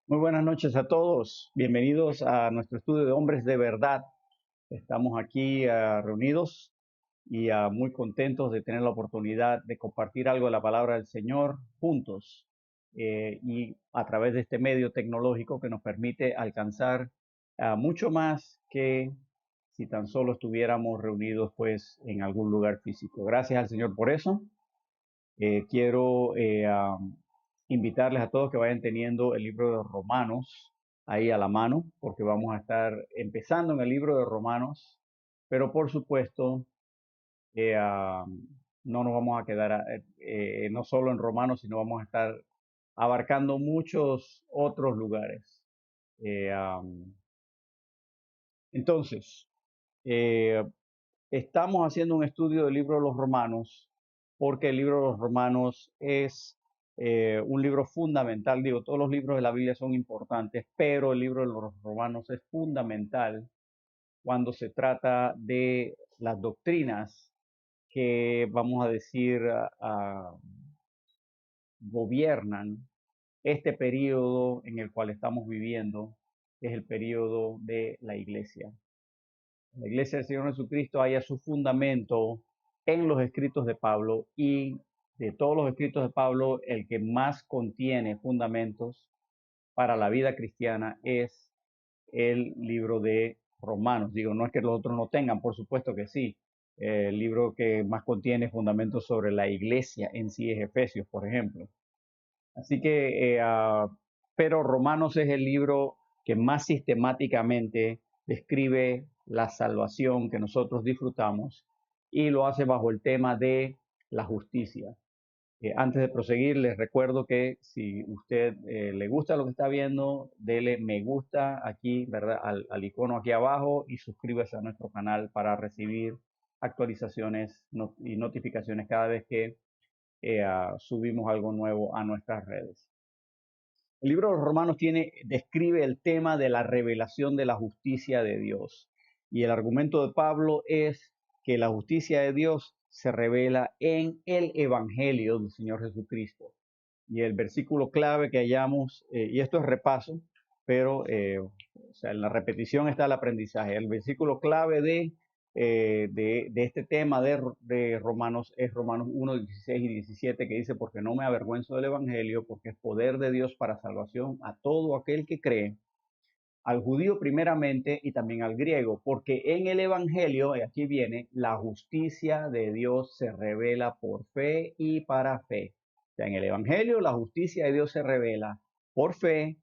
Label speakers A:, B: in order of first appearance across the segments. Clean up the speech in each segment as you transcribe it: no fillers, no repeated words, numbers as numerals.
A: Muy buenas noches a todos. Bienvenidos a nuestro estudio de Hombres de Verdad. Estamos aquí reunidos y muy contentos de tener la oportunidad de compartir algo de la palabra del Señor juntos y a través de este medio tecnológico que nos permite alcanzar mucho más que si tan solo estuviéramos reunidos pues en algún lugar físico. Gracias al Señor por eso. Quiero invitarles a todos que vayan teniendo el libro de Romanos ahí a la mano, porque vamos a estar empezando en el libro de Romanos, pero por supuesto no nos vamos a quedar no solo en Romanos, sino vamos a estar abarcando muchos otros lugares. Eh, um, entonces, eh, Estamos haciendo un estudio del libro de los Romanos porque el libro de los Romanos es un libro fundamental. Digo, todos los libros de la Biblia son importantes, pero el libro de los Romanos es fundamental cuando se trata de las doctrinas que, vamos a decir, gobiernan este periodo en el cual estamos viviendo, que es el periodo de la iglesia. La iglesia del Señor Jesucristo halla su fundamento en los escritos de Pablo, y de todos los escritos de Pablo, el que más contiene fundamentos para la vida cristiana es el libro de Romanos. Digo, no es que los otros no tengan, por supuesto que sí. El libro que más contiene fundamentos sobre la iglesia en sí es Efesios, por ejemplo. Así que, pero Romanos es el libro que más sistemáticamente describe la salvación que nosotros disfrutamos, y lo hace bajo el tema de la justicia. Antes de proseguir, les recuerdo que si usted le gusta lo que está viendo, dele me gusta aquí, ¿verdad? Al icono aquí abajo, y suscríbase a nuestro canal para recibir actualizaciones y notificaciones cada vez que subimos algo nuevo a nuestras redes. El libro de los Romanos describe el tema de la revelación de la justicia de Dios. Y el argumento de Pablo es que la justicia de Dios se revela en el Evangelio del Señor Jesucristo. Y el versículo clave que hallamos, y esto es repaso, pero o sea, en la repetición está el aprendizaje. El versículo clave de este tema de Romanos es Romanos 1, 16 y 17, que dice: porque no me avergüenzo del Evangelio, porque es poder de Dios para salvación a todo aquel que cree, al judío primeramente y también al griego, porque en el Evangelio, y aquí viene, la justicia de Dios se revela por fe y para fe. O sea, en el Evangelio la justicia de Dios se revela por fe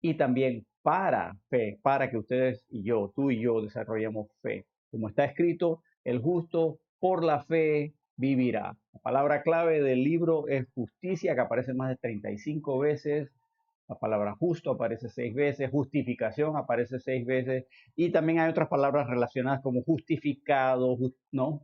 A: y también para fe, para que ustedes y yo, tú y yo, desarrollemos fe. Como está escrito, el justo por la fe vivirá. La palabra clave del libro es justicia, que aparece más de 35 veces. La palabra justo aparece 6 veces, justificación aparece 6 veces, y también hay otras palabras relacionadas como justificado, ¿no?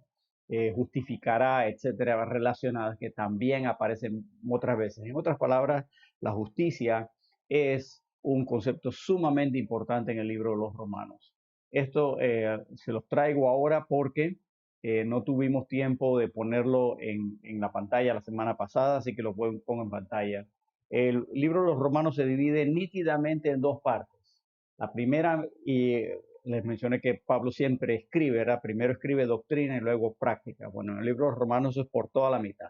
A: Justificará, etcétera, relacionadas, que también aparecen otras veces. En otras palabras, la justicia es un concepto sumamente importante en el libro de los Romanos. Esto se los traigo ahora porque no tuvimos tiempo de ponerlo en la pantalla la semana pasada, así que lo pongo en pantalla. El libro de los Romanos se divide nítidamente en dos partes. La primera, y les mencioné que Pablo siempre escribe, ¿verdad? Primero escribe doctrina y luego práctica. Bueno, en el libro de los Romanos es por toda la mitad.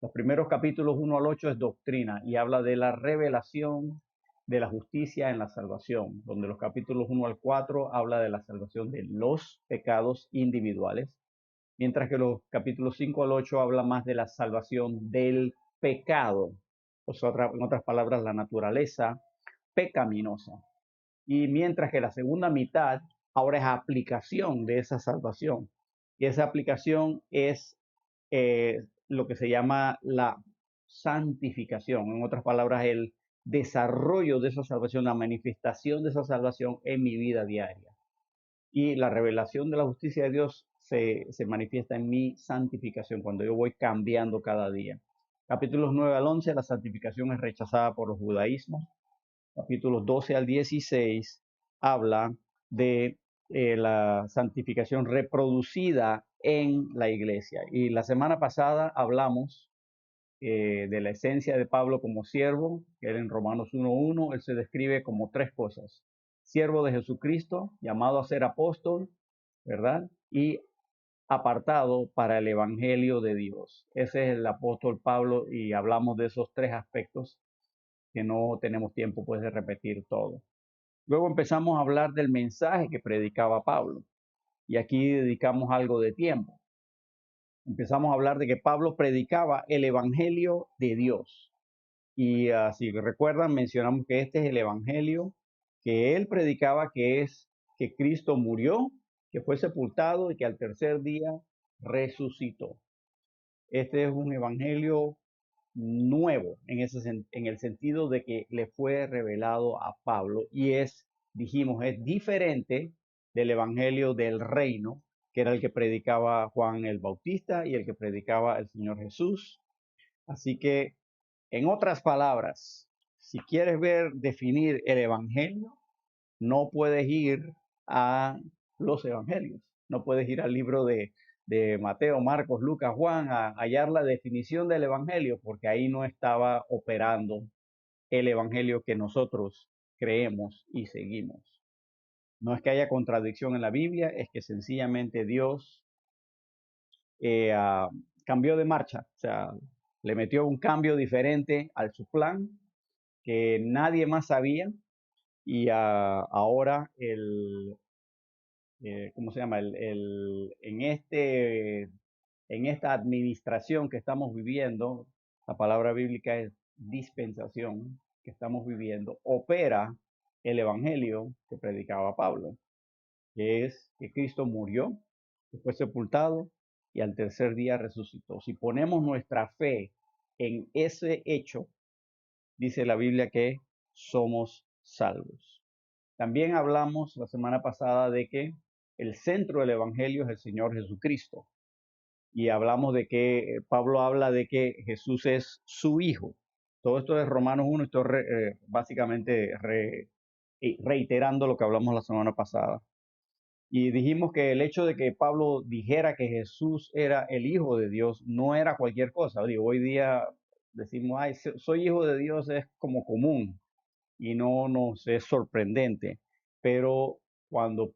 A: Los primeros capítulos 1 al 8 es doctrina y habla de la revelación de la justicia en la salvación, donde los capítulos 1 al 4 habla de la salvación de los pecados individuales, mientras que los capítulos 5 al 8 habla más de la salvación del pecado, o sea, en otras palabras, la naturaleza pecaminosa. Y mientras que la segunda mitad ahora es aplicación de esa salvación. Y esa aplicación es lo que se llama la santificación. En otras palabras, el desarrollo de esa salvación, la manifestación de esa salvación en mi vida diaria. Y la revelación de la justicia de Dios se manifiesta en mi santificación, cuando yo voy cambiando cada día. Capítulos 9 al 11, la santificación es rechazada por los judaísmos. Capítulos 12 al 16 habla de la santificación reproducida en la iglesia. Y la semana pasada hablamos de la esencia de Pablo como siervo, que él en Romanos 1:1, él se describe como tres cosas. Siervo de Jesucristo, llamado a ser apóstol, ¿verdad? Y apartado para el Evangelio de Dios. Ese es el apóstol Pablo y hablamos de esos tres aspectos que no tenemos tiempo pues de repetir todo. Luego empezamos a hablar del mensaje que predicaba Pablo y aquí dedicamos algo de tiempo. Empezamos a hablar de que Pablo predicaba el Evangelio de Dios. Y si recuerdan, mencionamos que este es el Evangelio que él predicaba, que es que Cristo murió, que fue sepultado y que al tercer día resucitó. Este es un Evangelio nuevo en el sentido de que le fue revelado a Pablo y dijimos, es diferente del Evangelio del reino, que era el que predicaba Juan el Bautista y el que predicaba el Señor Jesús. Así que, en otras palabras, si quieres definir el Evangelio, no puedes ir a los Evangelios, no puedes ir al libro de Mateo, Marcos, Lucas, Juan a hallar la definición del Evangelio, porque ahí no estaba operando el Evangelio que nosotros creemos y seguimos. No es que haya contradicción en la Biblia, es que sencillamente Dios cambió de marcha, o sea, le metió un cambio diferente a su plan que nadie más sabía y ahora ¿cómo se llama? En esta administración que estamos viviendo, la palabra bíblica es dispensación que estamos viviendo, opera el evangelio que predicaba Pablo, que es que Cristo murió, que fue sepultado y al tercer día resucitó. Si ponemos nuestra fe en ese hecho, dice la Biblia que somos salvos. También hablamos la semana pasada de que el centro del Evangelio es el Señor Jesucristo. Y hablamos de que Pablo habla de que Jesús es su Hijo. Todo esto es Romanos 1, estoy básicamente reiterando lo que hablamos la semana pasada. Y dijimos que el hecho de que Pablo dijera que Jesús era el Hijo de Dios no era cualquier cosa. Digo, hoy día decimos, ay, soy hijo de Dios, es como común y no nos es sorprendente. Pero cuando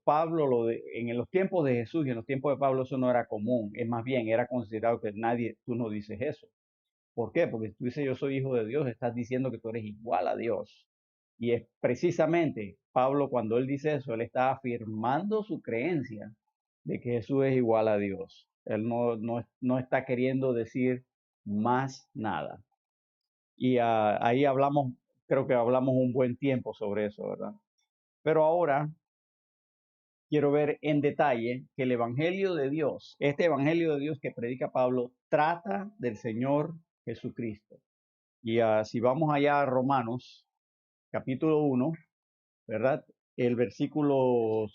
A: en los tiempos de Jesús y en los tiempos de Pablo eso no era común, es más bien era considerado que tú no dices eso. ¿Por qué? Porque si tú dices yo soy hijo de Dios, estás diciendo que tú eres igual a Dios. Y es precisamente Pablo cuando él dice eso, él está afirmando su creencia de que Jesús es igual a Dios. Él no está queriendo decir más nada. Y ahí creo que hablamos un buen tiempo sobre eso, ¿verdad? Pero ahora quiero ver en detalle que el Evangelio de Dios, este Evangelio de Dios que predica Pablo, trata del Señor Jesucristo. Y si vamos allá a Romanos, capítulo 1, ¿verdad? El versículo,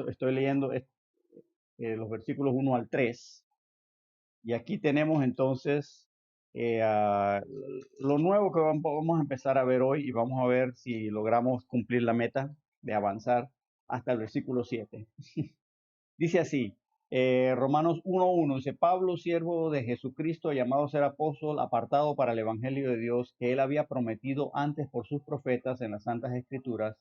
A: estoy leyendo los versículos 1 al 3. Y aquí tenemos entonces lo nuevo que vamos a empezar a ver hoy y vamos a ver si logramos cumplir la meta de avanzar hasta el versículo 7. Dice así, Romanos 1:1, dice, Pablo, siervo de Jesucristo, llamado a ser apóstol, apartado para el Evangelio de Dios, que él había prometido antes por sus profetas en las Santas Escrituras.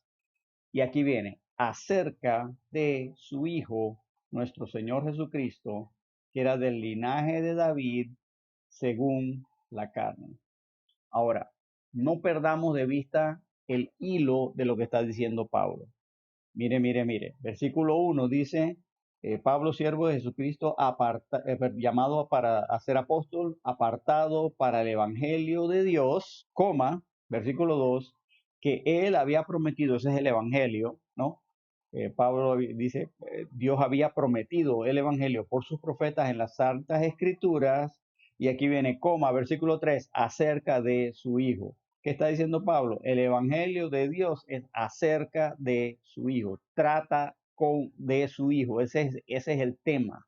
A: Y aquí viene, acerca de su Hijo, nuestro Señor Jesucristo, que era del linaje de David según la carne. Ahora, no perdamos de vista el hilo de lo que está diciendo Pablo. Mire, mire, mire. Versículo 1 dice, Pablo, siervo de Jesucristo, llamado para ser apóstol, apartado para el Evangelio de Dios, versículo 2, que él había prometido, ese es el Evangelio, ¿no? Pablo dice, Dios había prometido el Evangelio por sus profetas en las Santas Escrituras, y aquí viene, versículo 3, acerca de su Hijo. ¿Qué está diciendo Pablo? El Evangelio de Dios es acerca de su Hijo, trata de su Hijo, ese es el tema,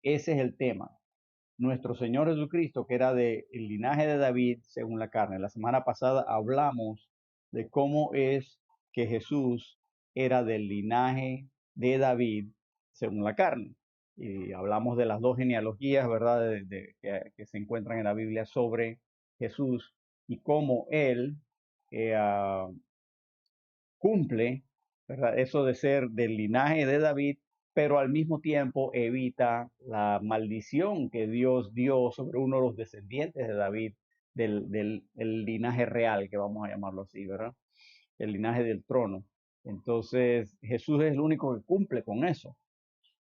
A: ese es el tema. Nuestro Señor Jesucristo, que era del linaje de David según la carne. La semana pasada hablamos de cómo es que Jesús era del linaje de David según la carne. y hablamos de las dos genealogías, ¿verdad? Que se encuentran en la Biblia sobre Jesús y cómo él eh, ah, cumple, ¿verdad? Eso de ser del linaje de David, pero al mismo tiempo evita la maldición que Dios dio sobre uno de los descendientes de David, el linaje real, que vamos a llamarlo así, ¿verdad? El linaje del trono. Entonces, Jesús es el único que cumple con eso.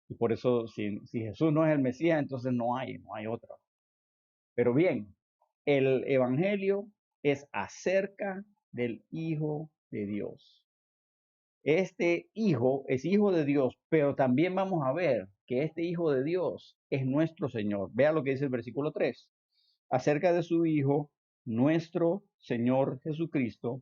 A: Y por eso, si Jesús no es el Mesías, entonces no hay otra. Pero bien, el Evangelio es acerca del Hijo de Dios. Este Hijo es Hijo de Dios, pero también vamos a ver que este Hijo de Dios es nuestro Señor. Vea lo que dice el versículo 3. Acerca de su Hijo, nuestro Señor Jesucristo,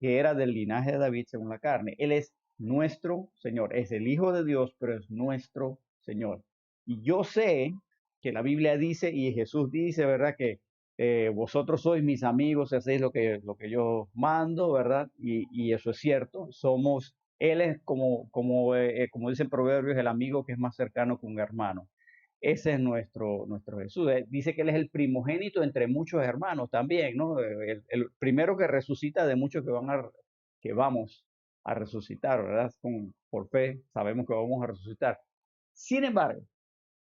A: que era del linaje de David según la carne. Él es nuestro Señor, es el Hijo de Dios, pero es nuestro Señor. Y yo sé que la Biblia dice y Jesús dice, ¿verdad? Que vosotros sois mis amigos si hacéis lo que yo mando, ¿verdad? Y eso es cierto. Él es como dice el Proverbios, el amigo que es más cercano que un hermano. Ese es nuestro Jesús. Dice que Él es el primogénito entre muchos hermanos también, ¿no? El primero que resucita de muchos que vamos a resucitar, ¿verdad? Por fe sabemos que vamos a resucitar. Sin embargo,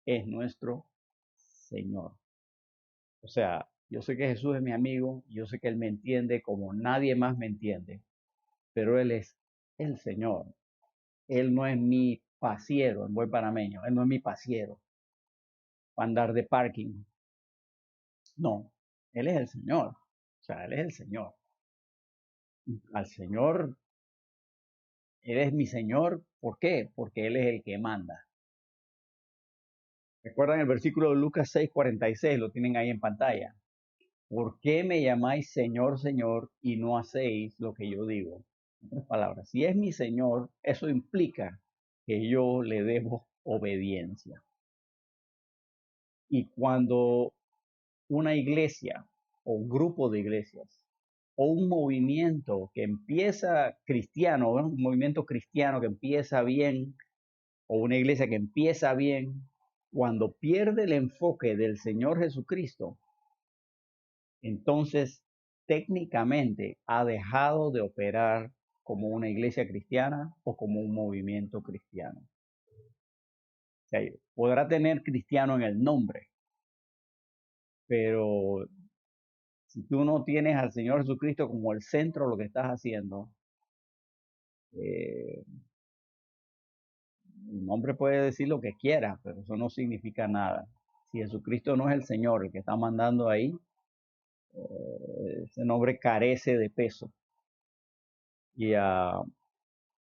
A: es nuestro Señor. O sea, yo sé que Jesús es mi amigo, yo sé que Él me entiende como nadie más me entiende, pero Él es el Señor. Él no es mi pasiero, en buen panameño, Él no es mi pasiero para andar de parking. No, Él es el Señor. O sea, Él es el Señor. Al Señor, Él es mi Señor. ¿Por qué? Porque Él es el que manda. ¿Recuerdan el versículo de Lucas 6:46? Lo tienen ahí en pantalla. ¿Por qué me llamáis Señor, Señor y no hacéis lo que yo digo? En otras palabras, si es mi Señor, eso implica que yo le debo obediencia. Y cuando una iglesia o un grupo de iglesias o un movimiento que empieza cristiano, ¿no? Un movimiento cristiano que empieza bien o una iglesia que empieza bien, cuando pierde el enfoque del Señor Jesucristo, entonces técnicamente ha dejado de operar como una iglesia cristiana o como un movimiento cristiano. O sea, podrá tener cristiano en el nombre, pero si tú no tienes al Señor Jesucristo como el centro de lo que estás haciendo, eh, un hombre puede decir lo que quiera, pero eso no significa nada. Si Jesucristo no es el Señor el que está mandando ahí, ese nombre carece de peso y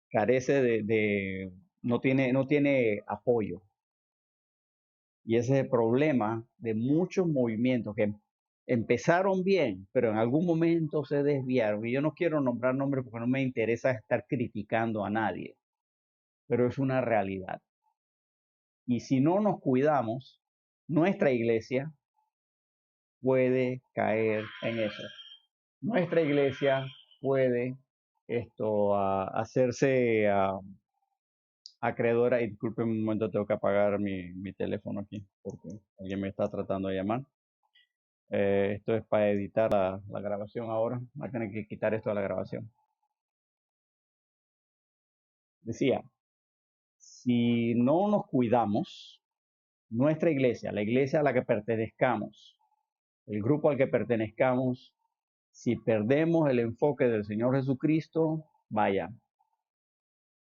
A: carece no tiene apoyo. Y ese es el problema de muchos movimientos que empezaron bien, pero en algún momento se desviaron. Y yo no quiero nombrar nombres porque no me interesa estar criticando a nadie, pero es una realidad. Y si no nos cuidamos, nuestra iglesia puede caer en eso. Nuestra iglesia puede hacerse acreedora. Y disculpen un momento, tengo que apagar mi teléfono aquí porque alguien me está tratando de llamar. Esto es para editar la grabación ahora. Voy a tener que quitar esto de la grabación. Decía, si no nos cuidamos, nuestra iglesia, la iglesia a la que pertenezcamos, el grupo al que pertenezcamos, si perdemos el enfoque del Señor Jesucristo, vaya,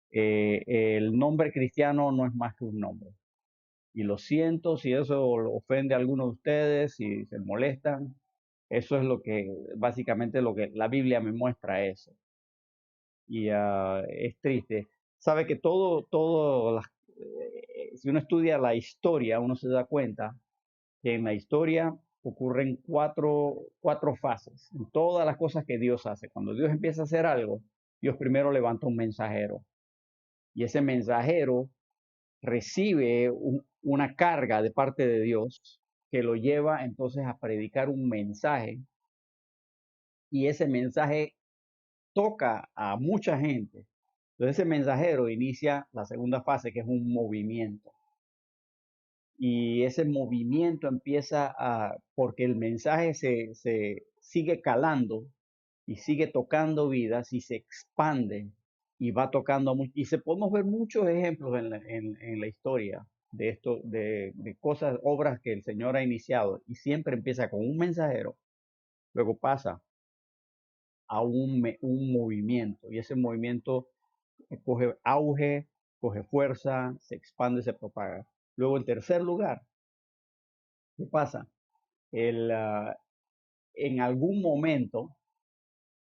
A: el nombre cristiano no es más que un nombre. Y lo siento si eso ofende a alguno de ustedes, si se molestan. Eso es básicamente lo que la Biblia me muestra eso. Y es triste. Sabe que si uno estudia la historia, uno se da cuenta que en la historia ocurren cuatro fases, en todas las cosas que Dios hace. Cuando Dios empieza a hacer algo, Dios primero levanta un mensajero. Y ese mensajero recibe una carga de parte de Dios que lo lleva entonces a predicar un mensaje. Y ese mensaje toca a mucha gente. Entonces ese mensajero inicia la segunda fase, que es un movimiento. y ese movimiento empieza porque el mensaje se sigue calando y sigue tocando vidas y se expande y va tocando y se podemos ver muchos ejemplos en la historia de esto, de cosas, obras que el Señor ha iniciado y siempre empieza con un mensajero, luego pasa a un movimiento y ese movimiento coge auge, coge fuerza, se expande, se propaga. Luego, en tercer lugar, ¿qué pasa? El, uh, en algún momento,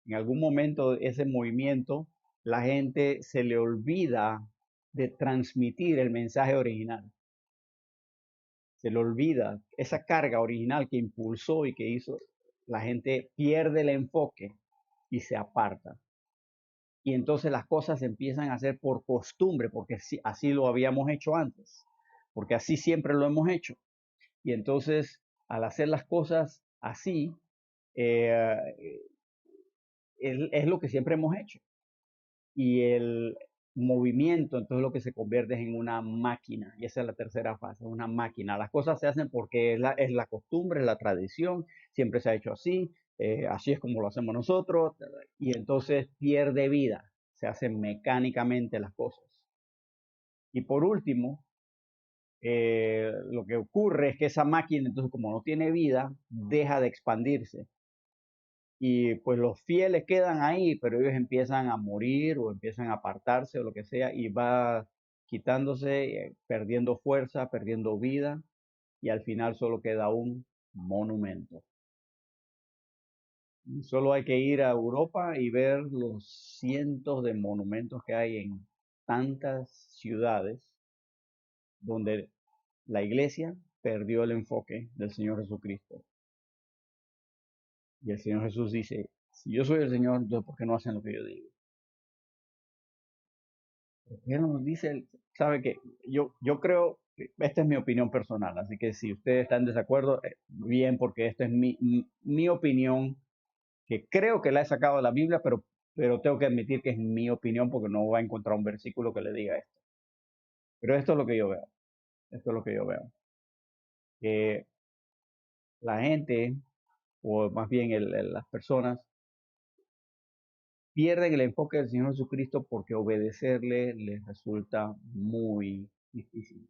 A: en algún momento de ese movimiento, la gente se le olvida de transmitir el mensaje original. Se le olvida esa carga original que impulsó y que hizo. La gente pierde el enfoque y se aparta. Y entonces las cosas se empiezan a hacer por costumbre, porque así lo habíamos hecho antes, porque así siempre lo hemos hecho. Y entonces, al hacer las cosas así, eh, es lo que siempre hemos hecho. Y el movimiento, entonces lo que se convierte es en una máquina. Y esa es la tercera fase, una máquina. Las cosas se hacen porque es la costumbre, es la tradición, siempre se ha hecho así, así es como lo hacemos nosotros. Y entonces pierde vida, se hacen mecánicamente las cosas. Y por último, lo que ocurre es que esa máquina, entonces como no tiene vida, deja de expandirse. Y pues los fieles quedan ahí, pero ellos empiezan a morir o empiezan a apartarse o lo que sea y va quitándose, perdiendo fuerza, perdiendo vida y al final solo queda un monumento. Y solo hay que ir a Europa y ver los cientos de monumentos que hay en tantas ciudades donde la iglesia perdió el enfoque del Señor Jesucristo. Y el Señor Jesús dice, si yo soy el Señor, entonces ¿por qué no hacen lo que yo digo? Él nos dice, sabe que yo creo, esta es mi opinión personal, así que si ustedes están en desacuerdo, bien, porque esta es mi opinión, que creo que la he sacado de la Biblia, pero tengo que admitir que es mi opinión porque no va a encontrar un versículo que le diga esto. Pero esto es lo que yo veo, esto es lo que yo veo. Que la gente, o más bien las personas, pierden el enfoque del Señor Jesucristo porque obedecerle les resulta muy difícil.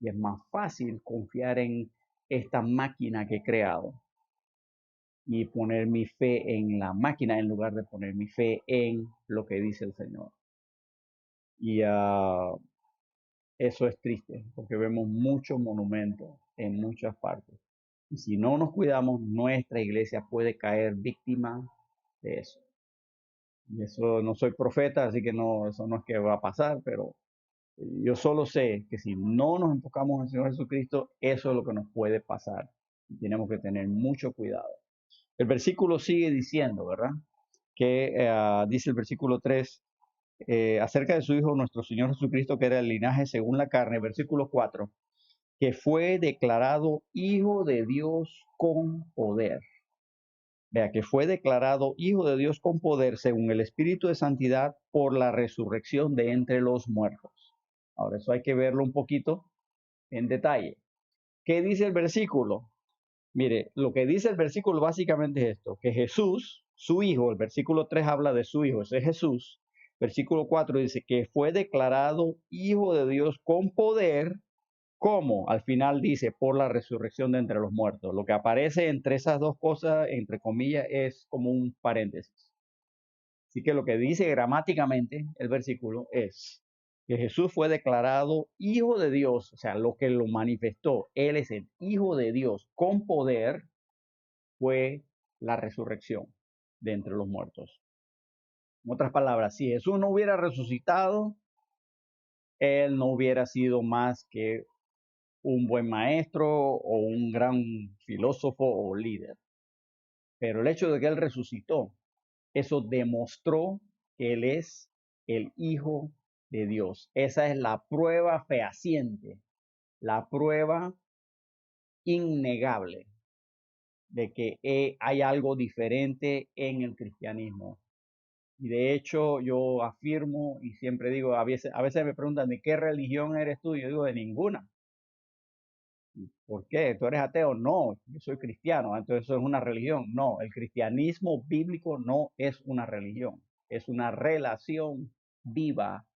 A: Y es más fácil confiar en esta máquina que he creado y poner mi fe en la máquina en lugar de poner mi fe en lo que dice el Señor. Y eso es triste porque vemos muchos monumentos en muchas partes. Y si no nos cuidamos, nuestra iglesia puede caer víctima de eso. Y eso no soy profeta, así que no, eso no es que va a pasar, pero yo solo sé que si no nos enfocamos en el Señor Jesucristo, eso es lo que nos puede pasar. Y tenemos que tener mucho cuidado. El versículo sigue diciendo, ¿verdad? Que dice el versículo 3, acerca de su Hijo, nuestro Señor Jesucristo, que era el linaje según la carne, versículo 4, que fue declarado Hijo de Dios con poder. Vea, que fue declarado Hijo de Dios con poder según el Espíritu de Santidad por la resurrección de entre los muertos. Ahora, eso hay que verlo un poquito en detalle. ¿Qué dice el versículo? Mire, lo que dice el versículo básicamente es esto, que Jesús, su Hijo, el versículo 3 habla de su Hijo, ese es Jesús. Versículo 4 dice que fue declarado Hijo de Dios con poder. ¿Cómo? Al final dice, por la resurrección de entre los muertos. Lo que aparece entre esas dos cosas, entre comillas, es como un paréntesis. Así que lo que dice gramáticamente el versículo es que Jesús fue declarado Hijo de Dios, o sea, lo que lo manifestó, Él es el Hijo de Dios con poder, fue la resurrección de entre los muertos. En otras palabras, si Jesús no hubiera resucitado, Él no hubiera sido más que un buen maestro o un gran filósofo o líder. Pero el hecho de que Él resucitó, eso demostró que Él es el Hijo de Dios. Esa es la prueba fehaciente, la prueba innegable de que hay algo diferente en el cristianismo. Y de hecho yo afirmo y siempre digo, a veces me preguntan, ¿de qué religión eres tú? Yo digo, de ninguna. ¿Por qué? ¿Tú eres ateo? No, yo soy cristiano. Entonces eso es una religión. No, el cristianismo bíblico no es una religión. Es una relación viva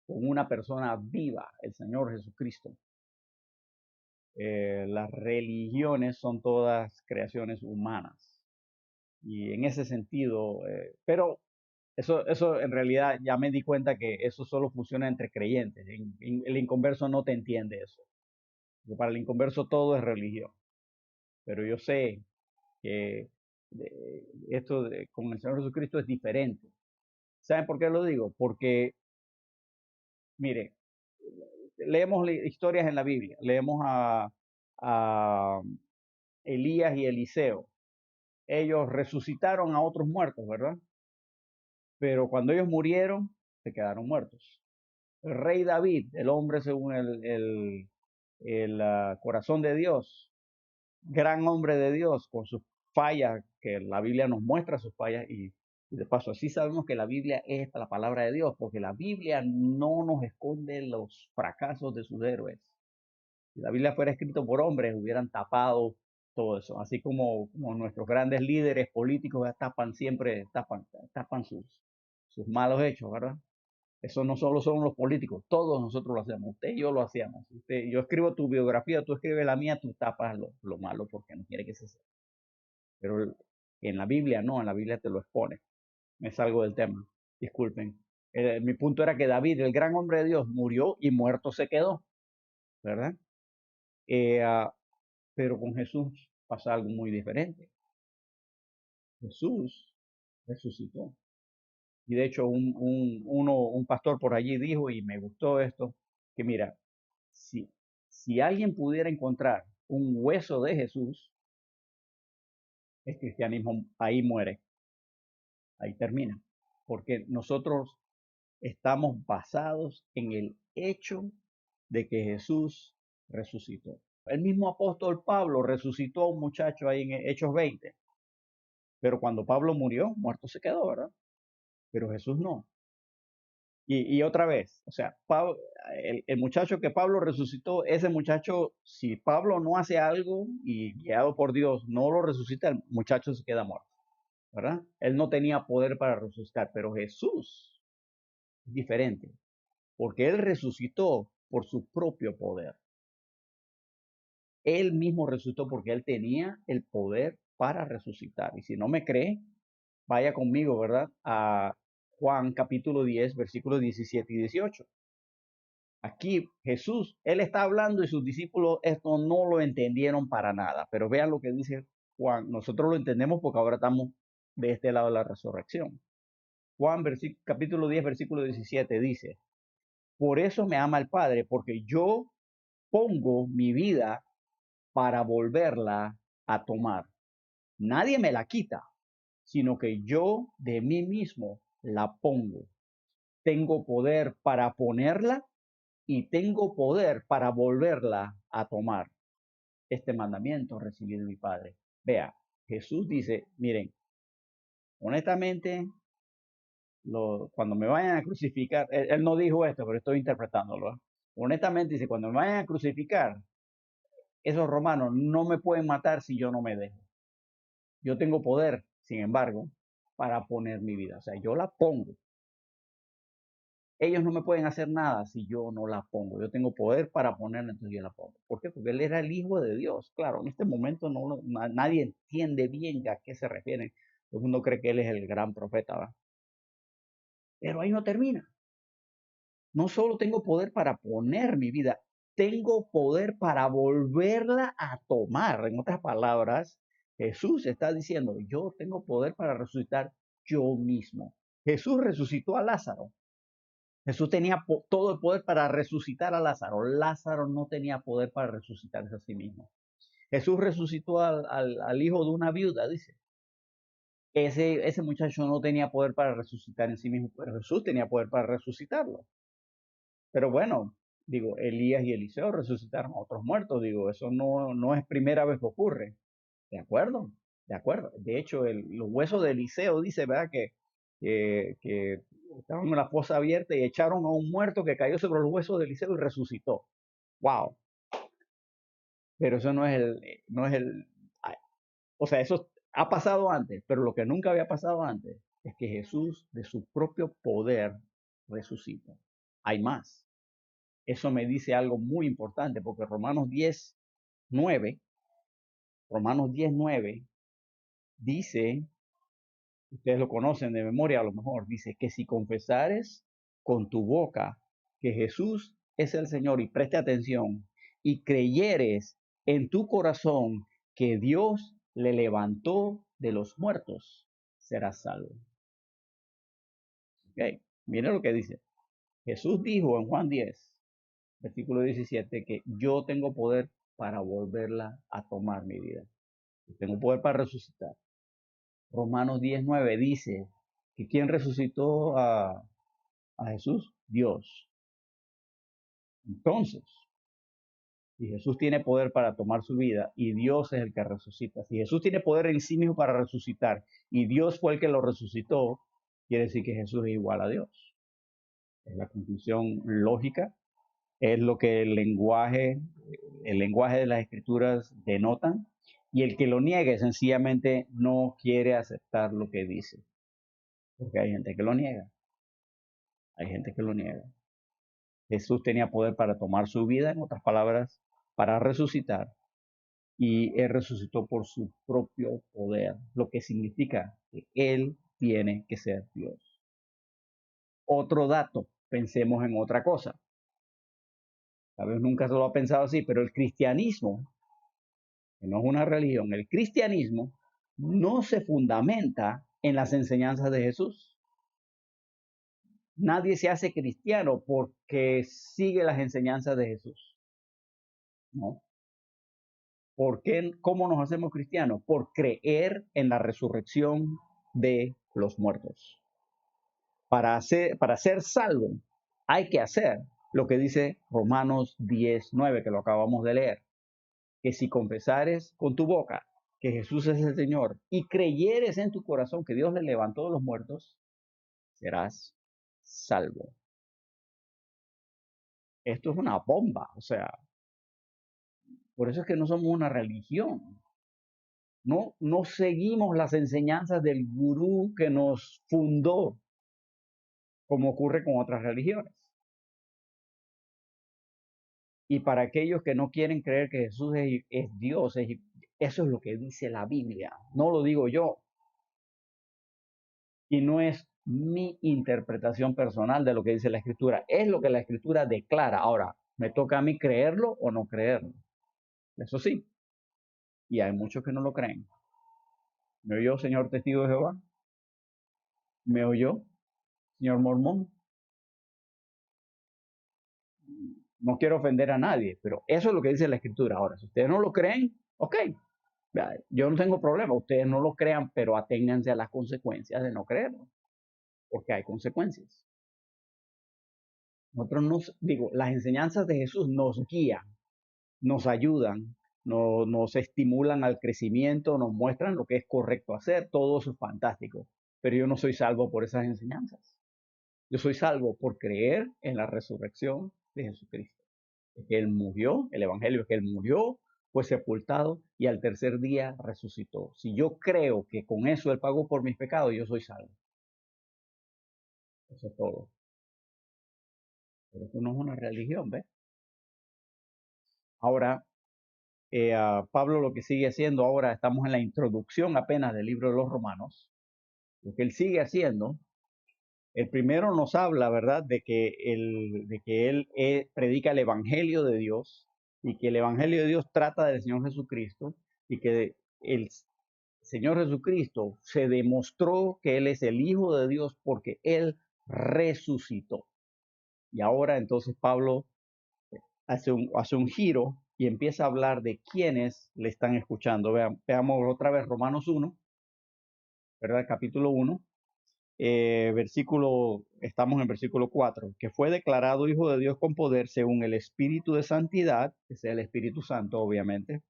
A: con una persona viva, el Señor Jesucristo. Las religiones son todas creaciones humanas. Y en ese sentido, pero eso en realidad ya me di cuenta que eso solo funciona entre creyentes. El inconverso no te entiende eso. Porque para el inconverso todo es religión. Pero yo sé que con el Señor Jesucristo es diferente. ¿Saben por qué lo digo? Porque, mire, leemos historias en la Biblia. Leemos a Elías y Eliseo. Ellos resucitaron a otros muertos, ¿verdad? Pero cuando ellos murieron, se quedaron muertos. El rey David, el hombre según el corazón de Dios, gran hombre de Dios, con sus fallas, que la Biblia nos muestra sus fallas, y de paso así sabemos que la Biblia es la palabra de Dios, porque la Biblia no nos esconde los fracasos de sus héroes. Si la Biblia fuera escrito por hombres, hubieran tapado todo eso, así como nuestros grandes líderes políticos tapan siempre, tapan sus malos hechos, ¿verdad? Eso no solo son los políticos, todos nosotros lo hacemos. Usted y yo lo hacíamos. Yo escribo tu biografía, tú escribes la mía, tú tapas lo malo porque no quiere que se sepa. Pero en la Biblia no, en la Biblia te lo expone. Me salgo del tema, disculpen. Mi punto era que David, el gran hombre de Dios, murió y muerto se quedó, ¿verdad? Eh, uh, pero con Jesús pasa algo muy diferente. Jesús resucitó. Y de hecho un pastor por allí dijo, y me gustó esto, que mira, si, si alguien pudiera encontrar un hueso de Jesús, el cristianismo ahí muere, ahí termina. Porque nosotros estamos basados en el hecho de que Jesús resucitó. El mismo apóstol Pablo resucitó a un muchacho ahí en Hechos 20, pero cuando Pablo murió, muerto se quedó, ¿verdad? Pero Jesús no. Y otra vez, o sea, el muchacho que Pablo resucitó, ese muchacho, si Pablo no hace algo y guiado por Dios no lo resucita, el muchacho se queda muerto, ¿verdad? Él no tenía poder para resucitar, pero Jesús es diferente, porque él resucitó por su propio poder. Él mismo resucitó porque él tenía el poder para resucitar. Y si no me cree, vaya conmigo, ¿verdad? A Juan capítulo 10, versículos 17 y 18. Aquí Jesús, él está hablando y sus discípulos esto no lo entendieron para nada. Pero vean lo que dice Juan. Nosotros lo entendemos porque ahora estamos de este lado de la resurrección. Juan capítulo 10, versículo 17 dice, por eso me ama el Padre, porque yo pongo mi vida para volverla a tomar. Nadie me la quita, sino que yo de mí mismo la pongo. Tengo poder para ponerla y tengo poder para volverla a tomar. Este mandamiento recibí de mi Padre. Vea, Jesús dice, miren, honestamente, cuando me vayan a crucificar, él no dijo esto, pero estoy interpretándolo. Honestamente dice, cuando me vayan a crucificar, esos romanos no me pueden matar si yo no me dejo. Yo tengo poder, sin embargo, para poner mi vida. O sea, yo la pongo. Ellos no me pueden hacer nada si yo no la pongo. Yo tengo poder para ponerla, entonces yo la pongo. ¿Por qué? Porque él era el hijo de Dios. Claro, en este momento nadie entiende bien a qué se refiere. Todo el mundo cree que él es el gran profeta, ¿verdad? Pero ahí no termina. No solo tengo poder para poner mi vida, tengo poder para volverla a tomar. En otras palabras, Jesús está diciendo, yo tengo poder para resucitar yo mismo. Jesús resucitó a Lázaro. Jesús tenía todo el poder para resucitar a Lázaro. Lázaro no tenía poder para resucitarse a sí mismo. Jesús resucitó al hijo de una viuda, dice. Ese muchacho no tenía poder para resucitar en sí mismo, pero Jesús tenía poder para resucitarlo. Pero bueno, digo, Elías y Eliseo resucitaron a otros muertos, digo, eso no es primera vez que ocurre. ¿De acuerdo? De acuerdo. De hecho, los huesos de Eliseo dice, ¿verdad? Que estaban en la fosa abierta y echaron a un muerto que cayó sobre los huesos de Eliseo y resucitó. ¡Wow! Pero eso o sea, eso ha pasado antes, pero lo que nunca había pasado antes es que Jesús de su propio poder resucita. Hay más. Eso me dice algo muy importante, porque Romanos 10:9 dice, ustedes lo conocen de memoria a lo mejor, dice que si confesares con tu boca que Jesús es el Señor, y preste atención, y creyeres en tu corazón que Dios le levantó de los muertos, serás salvo. Okay. Miren lo que dice. Jesús dijo en Juan 10, versículo 17, que yo tengo poder para volverla a tomar mi vida. Tengo poder para resucitar. Romanos 10:9 dice que ¿quién resucitó a Jesús? Dios. Entonces, si Jesús tiene poder para tomar su vida y Dios es el que resucita, si Jesús tiene poder en sí mismo para resucitar y Dios fue el que lo resucitó, quiere decir que Jesús es igual a Dios. Es la conclusión lógica, es lo que el lenguaje de las escrituras denotan, y el que lo niegue sencillamente no quiere aceptar lo que dice, porque hay gente que lo niega, hay gente que lo niega. Jesús tenía poder para tomar su vida, en otras palabras, para resucitar, y Él resucitó por su propio poder, lo que significa que Él tiene que ser Dios. Otro dato, pensemos en otra cosa. Tal vez nunca se lo ha pensado así, pero el cristianismo, que no es una religión, el cristianismo no se fundamenta en las enseñanzas de Jesús. Nadie se hace cristiano porque sigue las enseñanzas de Jesús. No. ¿Por qué? ¿Cómo nos hacemos cristianos? Por creer en la resurrección de los muertos. Para ser salvo hay que hacer lo que dice Romanos 10:9, que lo acabamos de leer, que si confesares con tu boca que Jesús es el Señor y creyeres en tu corazón que Dios le levantó de los muertos, serás salvo. Esto es una bomba, o sea, por eso es que no somos una religión. No seguimos las enseñanzas del gurú que nos fundó, como ocurre con otras religiones. Y para aquellos que no quieren creer que Jesús es Dios, eso es lo que dice la Biblia, no lo digo yo. Y no es mi interpretación personal de lo que dice la Escritura, es lo que la Escritura declara. Ahora, me toca a mí creerlo o no creerlo. Eso sí, y hay muchos que no lo creen. ¿Me oyó, señor testigo de Jehová? ¿Me oyó, señor mormón? No quiero ofender a nadie, pero eso es lo que dice la Escritura. Ahora, si ustedes no lo creen, ok, yo no tengo problema, ustedes no lo crean, pero aténganse a las consecuencias de no creerlo, porque hay consecuencias. Nosotros las enseñanzas de Jesús nos guían, nos ayudan, nos estimulan al crecimiento, nos muestran lo que es correcto hacer, todo eso es fantástico, pero yo no soy salvo por esas enseñanzas. Yo soy salvo por creer en la resurrección de Jesucristo. Que Él murió, el Evangelio es que Él murió, fue sepultado y al tercer día resucitó. Si yo creo que con eso Él pagó por mis pecados, yo soy salvo. Eso es todo. Pero eso no es una religión, ¿ves? Ahora, Pablo lo que sigue haciendo, ahora estamos en la introducción apenas del libro de los Romanos, lo que él sigue haciendo, el primero nos habla, ¿verdad?, de que él predica el Evangelio de Dios y que el Evangelio de Dios trata del Señor Jesucristo y que el Señor Jesucristo se demostró que Él es el Hijo de Dios porque Él resucitó. Y ahora entonces Pablo hace un giro y empieza a hablar de quiénes le están escuchando. Veamos otra vez Romanos 1, ¿verdad? Capítulo 1, estamos en versículo 4, que fue declarado Hijo de Dios con poder según el Espíritu de Santidad, que sea el Espíritu Santo, obviamente,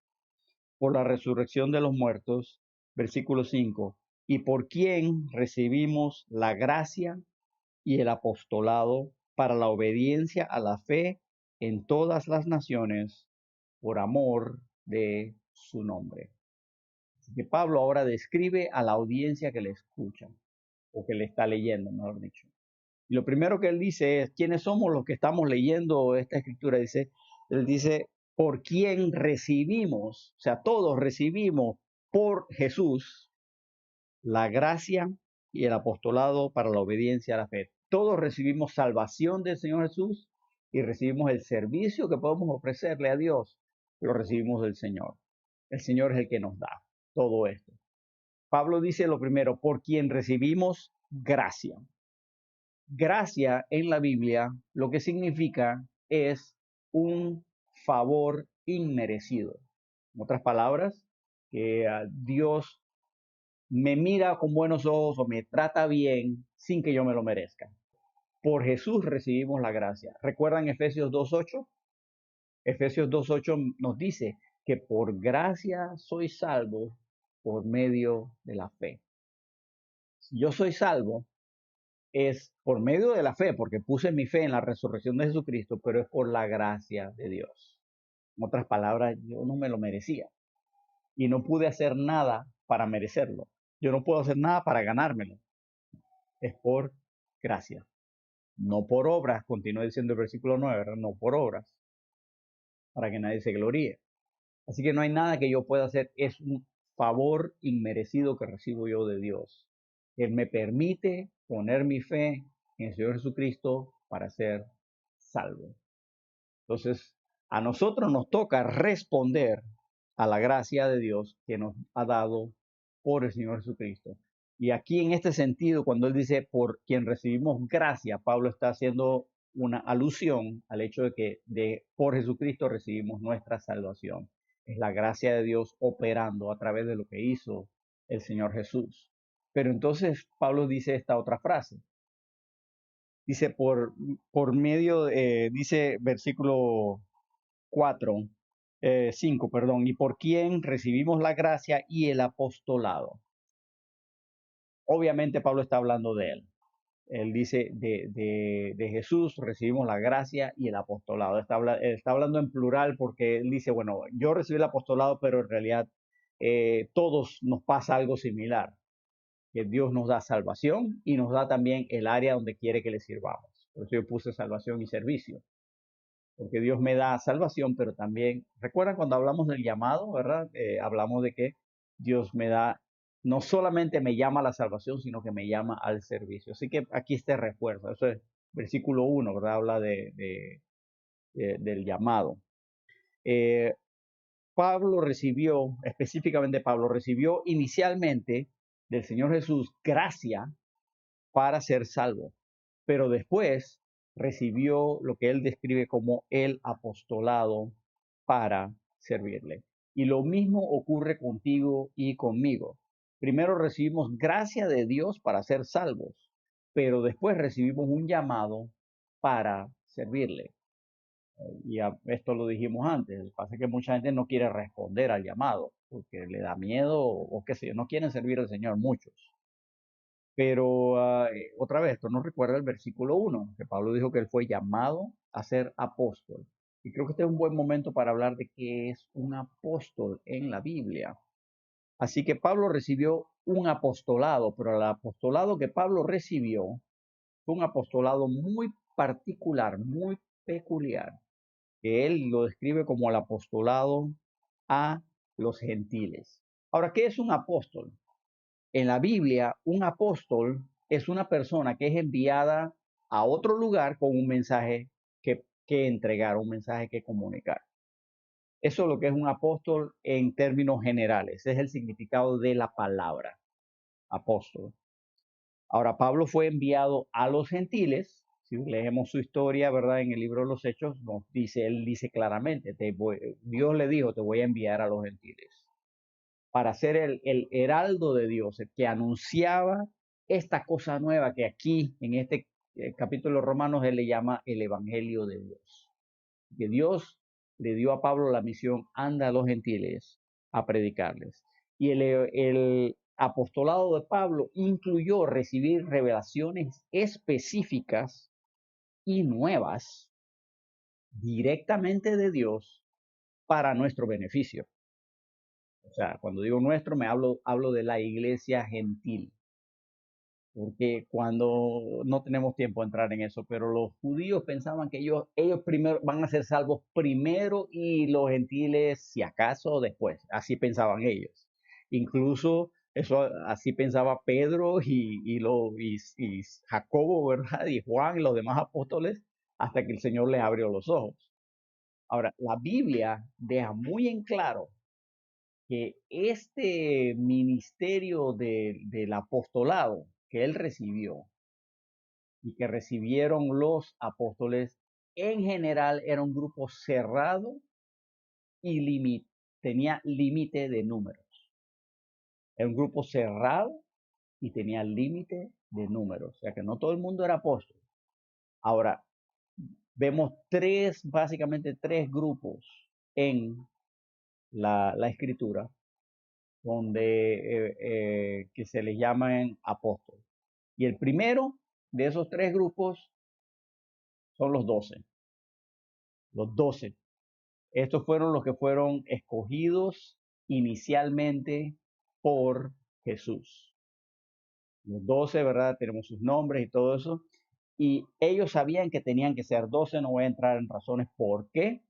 A: por la resurrección de los muertos, versículo 5, y por quien recibimos la gracia y el apostolado para la obediencia a la fe en todas las naciones por amor de su nombre. Así que Pablo ahora describe a la audiencia que le escucha, o que le está leyendo, mejor dicho. Y lo primero que él dice es, ¿quiénes somos los que estamos leyendo esta escritura? Él dice, ¿por quién recibimos? O sea, todos recibimos por Jesús la gracia y el apostolado para la obediencia a la fe. Todos recibimos salvación del Señor Jesús y recibimos el servicio que podemos ofrecerle a Dios. Lo recibimos del Señor. El Señor es el que nos da todo esto. Pablo dice lo primero, por quien recibimos gracia. Gracia en la Biblia lo que significa es un favor inmerecido. En otras palabras, que Dios me mira con buenos ojos o me trata bien sin que yo me lo merezca. Por Jesús recibimos la gracia. ¿Recuerdan Efesios 2.8? Efesios 2.8 nos dice que por gracia soy salvo por medio de la fe. Si yo soy salvo, es por medio de la fe, porque puse mi fe en la resurrección de Jesucristo, pero es por la gracia de Dios. En otras palabras, yo no me lo merecía y no pude hacer nada para merecerlo. Yo no puedo hacer nada para ganármelo. Es por gracia, no por obras, continúa diciendo el versículo 9, ¿verdad? No por obras, para que nadie se gloríe. Así que no hay nada que yo pueda hacer, es un favor inmerecido que recibo yo de Dios. Él me permite poner mi fe en el Señor Jesucristo para ser salvo. Entonces, a nosotros nos toca responder a la gracia de Dios que nos ha dado por el Señor Jesucristo. Y aquí en este sentido, cuando él dice por quien recibimos gracia, Pablo está haciendo una alusión al hecho de que por Jesucristo recibimos nuestra salvación. Es la gracia de Dios operando a través de lo que hizo el Señor Jesús. Pero entonces Pablo dice esta otra frase. Dice por medio, dice versículo 4, 5, perdón, y por quién recibimos la gracia y el apostolado. Obviamente Pablo está hablando de él. Él dice de Jesús recibimos la gracia y el apostolado. Está hablando en plural porque él dice, bueno, yo recibí el apostolado, pero en realidad todos nos pasa algo similar, que Dios nos da salvación y nos da también el área donde quiere que le sirvamos. Por eso yo puse salvación y servicio. Porque Dios me da salvación, pero también, recuerdan cuando hablamos del llamado, ¿verdad? Hablamos de que Dios me da, no solamente me llama a la salvación, sino que me llama al servicio. Así que aquí este refuerzo, eso es versículo 1, ¿verdad? Habla del llamado. Específicamente Pablo recibió inicialmente del Señor Jesús gracia para ser salvo, pero después recibió lo que él describe como el apostolado para servirle. Y lo mismo ocurre contigo y conmigo. Primero recibimos gracia de Dios para ser salvos, pero después recibimos un llamado para servirle. Y esto lo dijimos antes, lo que pasa es que mucha gente no quiere responder al llamado porque le da miedo o qué sé yo, no quieren servir al Señor muchos. Pero otra vez, esto nos recuerda el versículo 1, que Pablo dijo que él fue llamado a ser apóstol. Y creo que este es un buen momento para hablar de qué es un apóstol en la Biblia. Así que Pablo recibió un apostolado, pero el apostolado que Pablo recibió fue un apostolado muy particular, muy peculiar, que él lo describe como el apostolado a los gentiles. Ahora, ¿qué es un apóstol? En la Biblia, un apóstol es una persona que es enviada a otro lugar con un mensaje que entregar, un mensaje que comunicar. Eso es lo que es un apóstol en términos generales. Ese es el significado de la palabra apóstol. Ahora, Pablo fue enviado a los gentiles. Si leemos su historia, ¿verdad? En el libro de los Hechos, él dice claramente, Dios le dijo, te voy a enviar a los gentiles para ser el heraldo de Dios, el que anunciaba esta cosa nueva que aquí, en este capítulo de Romanos, él le llama el Evangelio de Dios. Que Dios le dio a Pablo la misión, anda a los gentiles a predicarles. Y el apostolado de Pablo incluyó recibir revelaciones específicas y nuevas directamente de Dios para nuestro beneficio. O sea, cuando digo nuestro, hablo de la iglesia gentil, porque cuando no tenemos tiempo de entrar en eso, pero los judíos pensaban que ellos primero van a ser salvos primero y los gentiles, si acaso, después. Así pensaban ellos. Incluso eso así pensaba Pedro y Jacobo, ¿verdad? Y Juan y los demás apóstoles, hasta que el Señor les abrió los ojos. Ahora, la Biblia deja muy en claro que este ministerio del apostolado que él recibió y que recibieron los apóstoles, en general era un grupo cerrado y tenía límite de números. Era un grupo cerrado y tenía límite de números. O sea que no todo el mundo era apóstol. Ahora, vemos básicamente tres grupos en la escritura donde que se les llaman apóstoles. Y el primero de esos tres grupos son los 12. Los 12. Estos fueron los que fueron escogidos inicialmente por Jesús. Los 12, ¿verdad? Tenemos sus nombres y todo eso. Y ellos sabían que tenían que ser 12. No voy a entrar en razones por qué,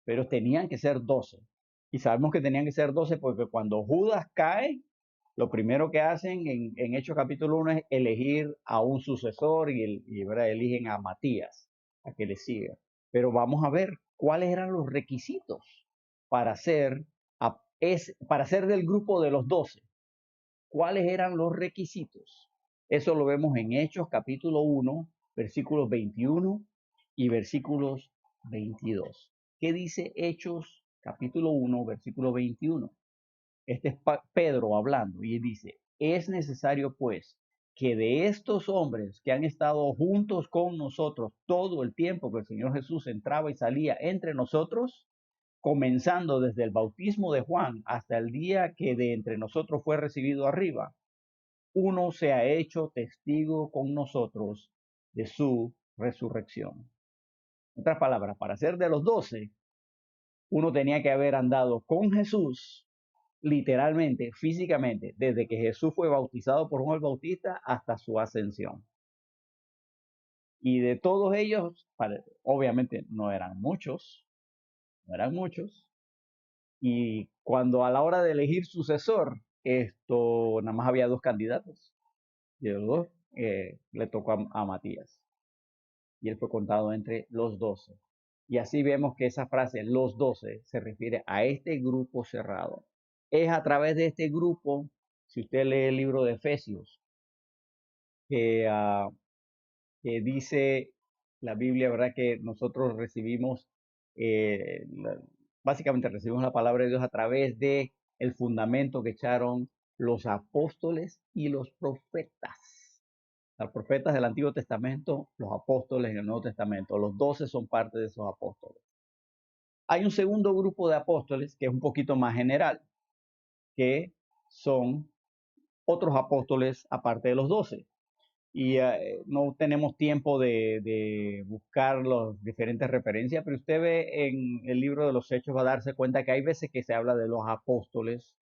A: pero tenían que ser 12. Y sabemos que tenían que ser 12 porque cuando Judas cae, lo primero que hacen en Hechos capítulo 1 es elegir a un sucesor y ¿verdad? Eligen a Matías, a que le siga. Pero vamos a ver cuáles eran los requisitos para ser, para ser del grupo de los 12. ¿Cuáles eran los requisitos? Eso lo vemos en Hechos capítulo 1, versículos 21 y versículos 22. ¿Qué dice Hechos capítulo 1, versículo 21? Este es Pedro hablando y dice, es necesario pues que de estos hombres que han estado juntos con nosotros todo el tiempo que el Señor Jesús entraba y salía entre nosotros, comenzando desde el bautismo de Juan hasta el día que de entre nosotros fue recibido arriba, uno se ha hecho testigo con nosotros de su resurrección. En otras palabras, para ser de los 12, uno tenía que haber andado con Jesús literalmente, físicamente, desde que Jesús fue bautizado por Juan el Bautista hasta su ascensión. Y de todos ellos, obviamente no eran muchos, y cuando a la hora de elegir sucesor, esto nada más había dos candidatos, y de los dos le tocó a Matías, y él fue contado entre los 12. Y así vemos que esa frase, los 12, se refiere a este grupo cerrado. Es a través de este grupo, si usted lee el libro de Efesios, que, que dice la Biblia, ¿verdad? Que nosotros recibimos, eh, básicamente recibimos la palabra de Dios a través de el fundamento que echaron los apóstoles y los profetas. Los profetas del Antiguo Testamento, los apóstoles en el Nuevo Testamento. Los 12 son parte de esos apóstoles. Hay un segundo grupo de apóstoles que es un poquito más general, que son otros apóstoles aparte de los 12. Y no tenemos tiempo de buscar las diferentes referencias, pero usted ve en el libro de los Hechos, va a darse cuenta que hay veces que se habla de los apóstoles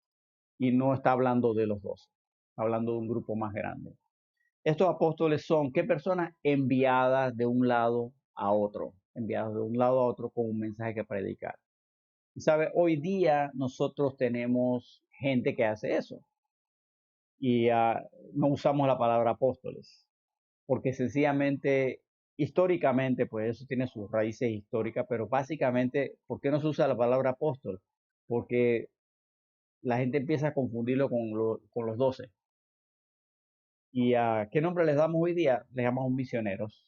A: y no está hablando de los 12, está hablando de un grupo más grande. Estos apóstoles son, ¿qué personas? Enviadas de un lado a otro, enviadas de un lado a otro con un mensaje que predicar. Y sabe, hoy día nosotros tenemos gente que hace eso y no usamos la palabra apóstoles porque sencillamente, históricamente, pues eso tiene sus raíces históricas, pero básicamente, ¿por qué no se usa la palabra apóstol? Porque la gente empieza a confundirlo con los 12. ¿Y a qué nombre les damos hoy día? Les llamamos misioneros,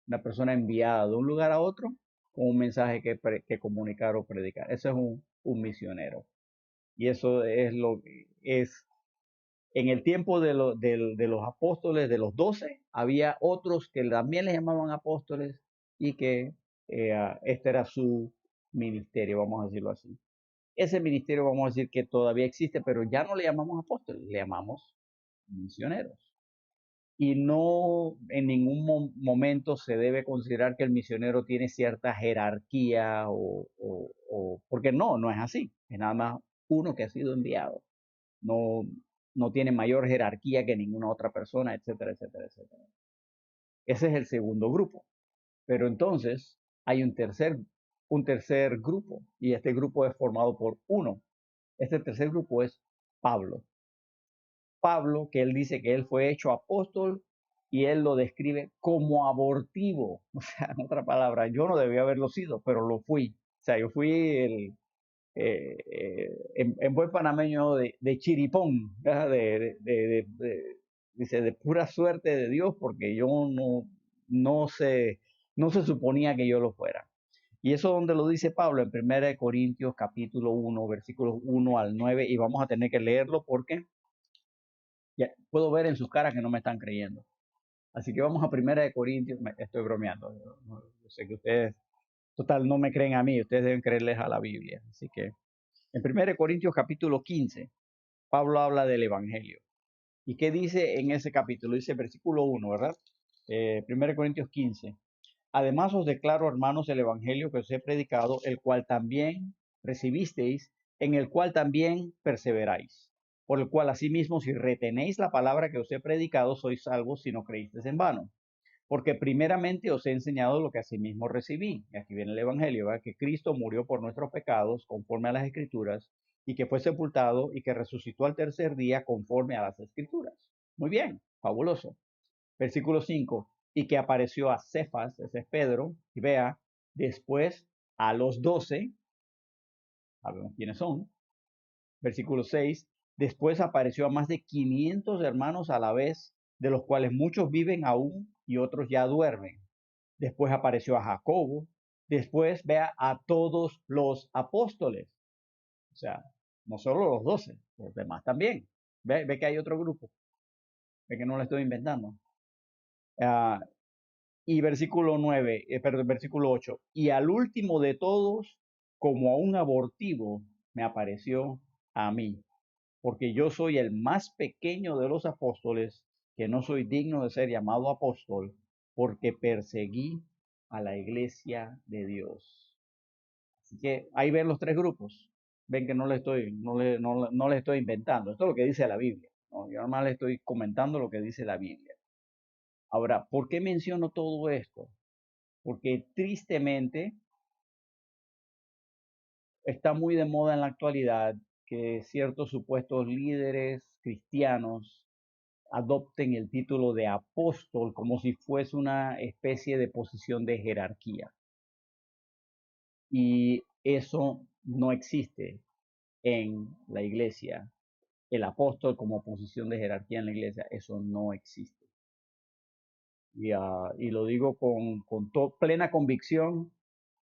A: una persona enviada de un lugar a otro con un mensaje que comunicar o predicar. Eso es un misionero. Y eso es lo que es en el tiempo de los apóstoles, de los 12, había otros que también les llamaban apóstoles y que este era su ministerio, vamos a decirlo así. Ese ministerio, vamos a decir que todavía existe, pero ya no le llamamos apóstoles, le llamamos misioneros. Y no en ningún momento se debe considerar que el misionero tiene cierta jerarquía porque no es así. Es nada más uno que ha sido enviado. No, no tiene mayor jerarquía que ninguna otra persona, etcétera, etcétera, etcétera. Ese es el segundo grupo. Pero entonces hay un tercer grupo y este grupo es formado por uno. Este tercer grupo es Pablo. Pablo, que él dice que él fue hecho apóstol y él lo describe como abortivo. O sea, en otra palabra, yo no debía haberlo sido, pero lo fui. O sea, yo fui en buen panameño de chiripón, dice, de pura suerte de Dios, porque yo no, se, no se suponía que yo lo fuera. Y eso donde lo dice Pablo en 1 Corintios capítulo 1, versículos 1 al 9, y vamos a tener que leerlo porque ya puedo ver en sus caras que no me están creyendo. Así que vamos a 1 Corintios, estoy bromeando, yo sé que ustedes, total, no me creen a mí, ustedes deben creerles a la Biblia. Así que en 1 Corintios capítulo 15, Pablo habla del Evangelio. ¿Y qué dice en ese capítulo? Dice versículo 1, ¿verdad? 1 Corintios 15. Además os declaro, hermanos, el Evangelio que os he predicado, el cual también recibisteis, en el cual también perseveráis. Por el cual asimismo, si retenéis la palabra que os he predicado, sois salvos si no creísteis en vano. Porque primeramente os he enseñado lo que asimismo recibí. Y aquí viene el Evangelio, ¿verdad? Que Cristo murió por nuestros pecados, conforme a las Escrituras, y que fue sepultado y que resucitó al tercer día, conforme a las Escrituras. Muy bien, fabuloso. Versículo 5, y que apareció a Cefas, ese es Pedro, y vea, después a los 12, sabemos quiénes son. Versículo 6, después apareció a más de 500 hermanos a la vez, de los cuales muchos viven aún y otros ya duermen. Después apareció a Jacobo, después vea a todos los apóstoles, o sea, no solo los 12, los demás también. Ve que hay otro grupo, ve que no lo estoy inventando. Uh, y versículo 9, perdón, versículo 8, y al último de todos, como a un abortivo, me apareció a mí, porque yo soy el más pequeño de los apóstoles, que no soy digno de ser llamado apóstol, porque perseguí a la iglesia de Dios. Así que ahí ven los tres grupos. Ven que no le estoy inventando. Esto es lo que dice la Biblia, ¿no? Yo normal le estoy comentando lo que dice la Biblia. Ahora, ¿por qué menciono todo esto? Porque tristemente está muy de moda en la actualidad que ciertos supuestos líderes cristianos adopten el título de apóstol como si fuese una especie de posición de jerarquía. Y eso no existe en la iglesia. El apóstol como posición de jerarquía en la iglesia, eso no existe. Y lo digo con plena convicción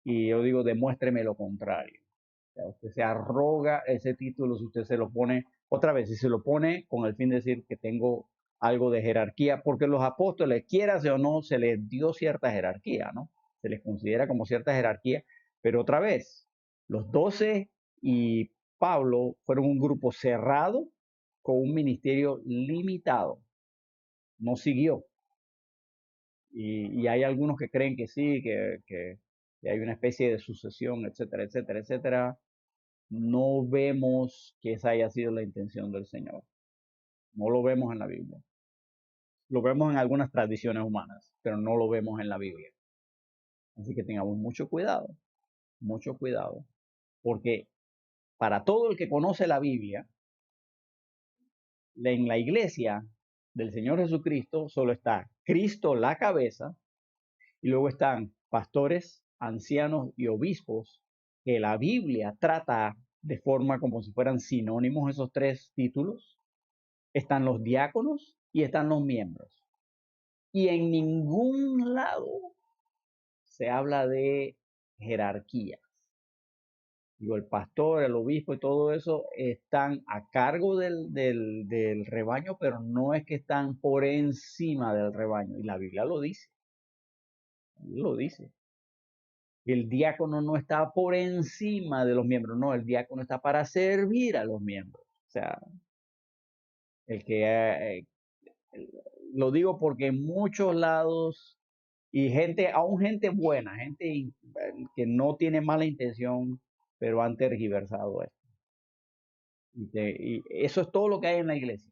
A: y yo digo, demuéstreme lo contrario. O sea, usted se arroga ese título si usted se lo pone, otra vez, si se lo pone con el fin de decir que tengo algo de jerarquía, porque los apóstoles, quieras o no, se les dio cierta jerarquía, ¿no? Se les considera como cierta jerarquía, pero otra vez, los 12 y Pablo fueron un grupo cerrado con un ministerio limitado, no siguió. Y hay algunos que creen que sí, que hay una especie de sucesión, etcétera, etcétera, etcétera. No vemos que esa haya sido la intención del Señor. No lo vemos en la Biblia. Lo vemos en algunas tradiciones humanas, pero no lo vemos en la Biblia. Así que tengamos mucho cuidado, porque para todo el que conoce la Biblia, en la iglesia del Señor Jesucristo solo está Cristo la cabeza y luego están pastores, ancianos y obispos que la Biblia trata de forma como si fueran sinónimos esos tres títulos. Están los diáconos y están los miembros. Y en ningún lado se habla de jerarquía. Digo, el pastor, el obispo y todo eso están a cargo del rebaño, pero no es que están por encima del rebaño. Y la Biblia lo dice. Lo dice. El diácono no está por encima de los miembros, no, el diácono está para servir a los miembros. O sea, el que lo digo porque en muchos lados y gente, aún gente buena, gente que no tiene mala intención, pero han tergiversado esto. Y eso es todo lo que hay en la iglesia.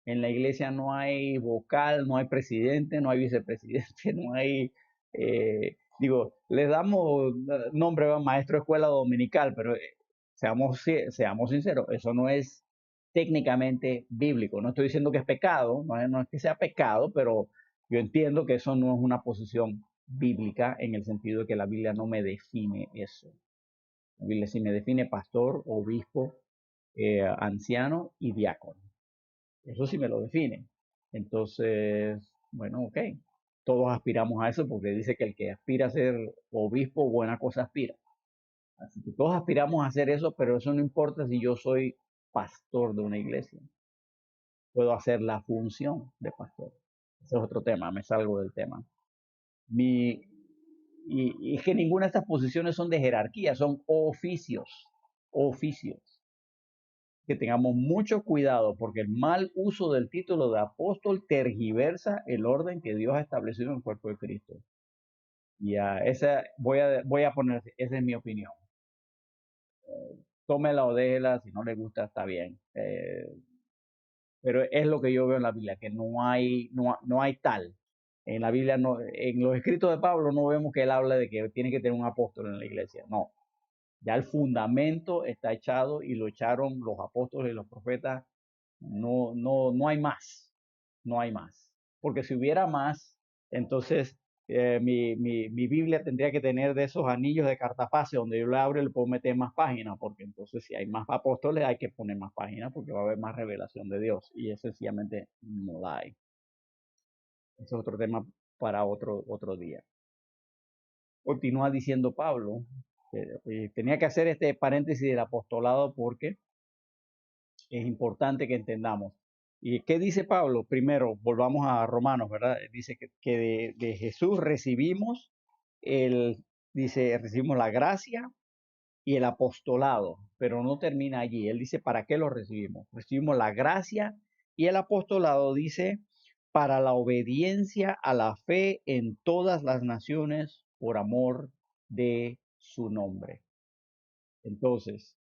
A: En la iglesia no hay vocal, no hay presidente, no hay vicepresidente, no hay, les damos nombre a maestro de escuela dominical, pero seamos sinceros, eso no es técnicamente bíblico. No estoy diciendo que es pecado, no es que sea pecado, pero yo entiendo que eso no es una posición bíblica en el sentido de que la Biblia no me define eso. La Biblia sí me define pastor, obispo, anciano y diácono. Eso sí me lo define. Entonces, bueno, ok. Todos aspiramos a eso porque dice que el que aspira a ser obispo, buena cosa aspira. Así que todos aspiramos a hacer eso, pero eso no importa si yo soy pastor de una iglesia. Puedo hacer la función de pastor. Ese es otro tema, me salgo del tema. Mi, y es que ninguna de estas posiciones son de jerarquía, son oficios. Oficios. Que tengamos mucho cuidado porque el mal uso del título de apóstol tergiversa el orden que Dios ha establecido en el cuerpo de Cristo. Y a esa voy a poner, esa es mi opinión. Tómela o déjela, si no le gusta está bien. Pero es lo que yo veo en la Biblia, que no hay tal. En la Biblia, no, en los escritos de Pablo no vemos que él habla de que tiene que tener un apóstol en la iglesia. No, ya el fundamento está echado y lo echaron los apóstoles y los profetas. No hay más, no hay más. Porque si hubiera más, entonces mi Biblia tendría que tener de esos anillos de cartapase donde yo le abro y le puedo meter más páginas, porque entonces si hay más apóstoles hay que poner más páginas porque va a haber más revelación de Dios y es sencillamente no la hay. Ese es otro tema para otro día. Continúa diciendo Pablo, tenía que hacer este paréntesis del apostolado porque es importante que entendamos. ¿Y qué dice Pablo? Primero, volvamos a Romanos, ¿verdad? Dice que de Jesús recibimos la gracia y el apostolado, pero no termina allí. Él dice, ¿para qué lo recibimos? Recibimos la gracia y el apostolado, dice, para la obediencia a la fe en todas las naciones por amor de su nombre. Entonces,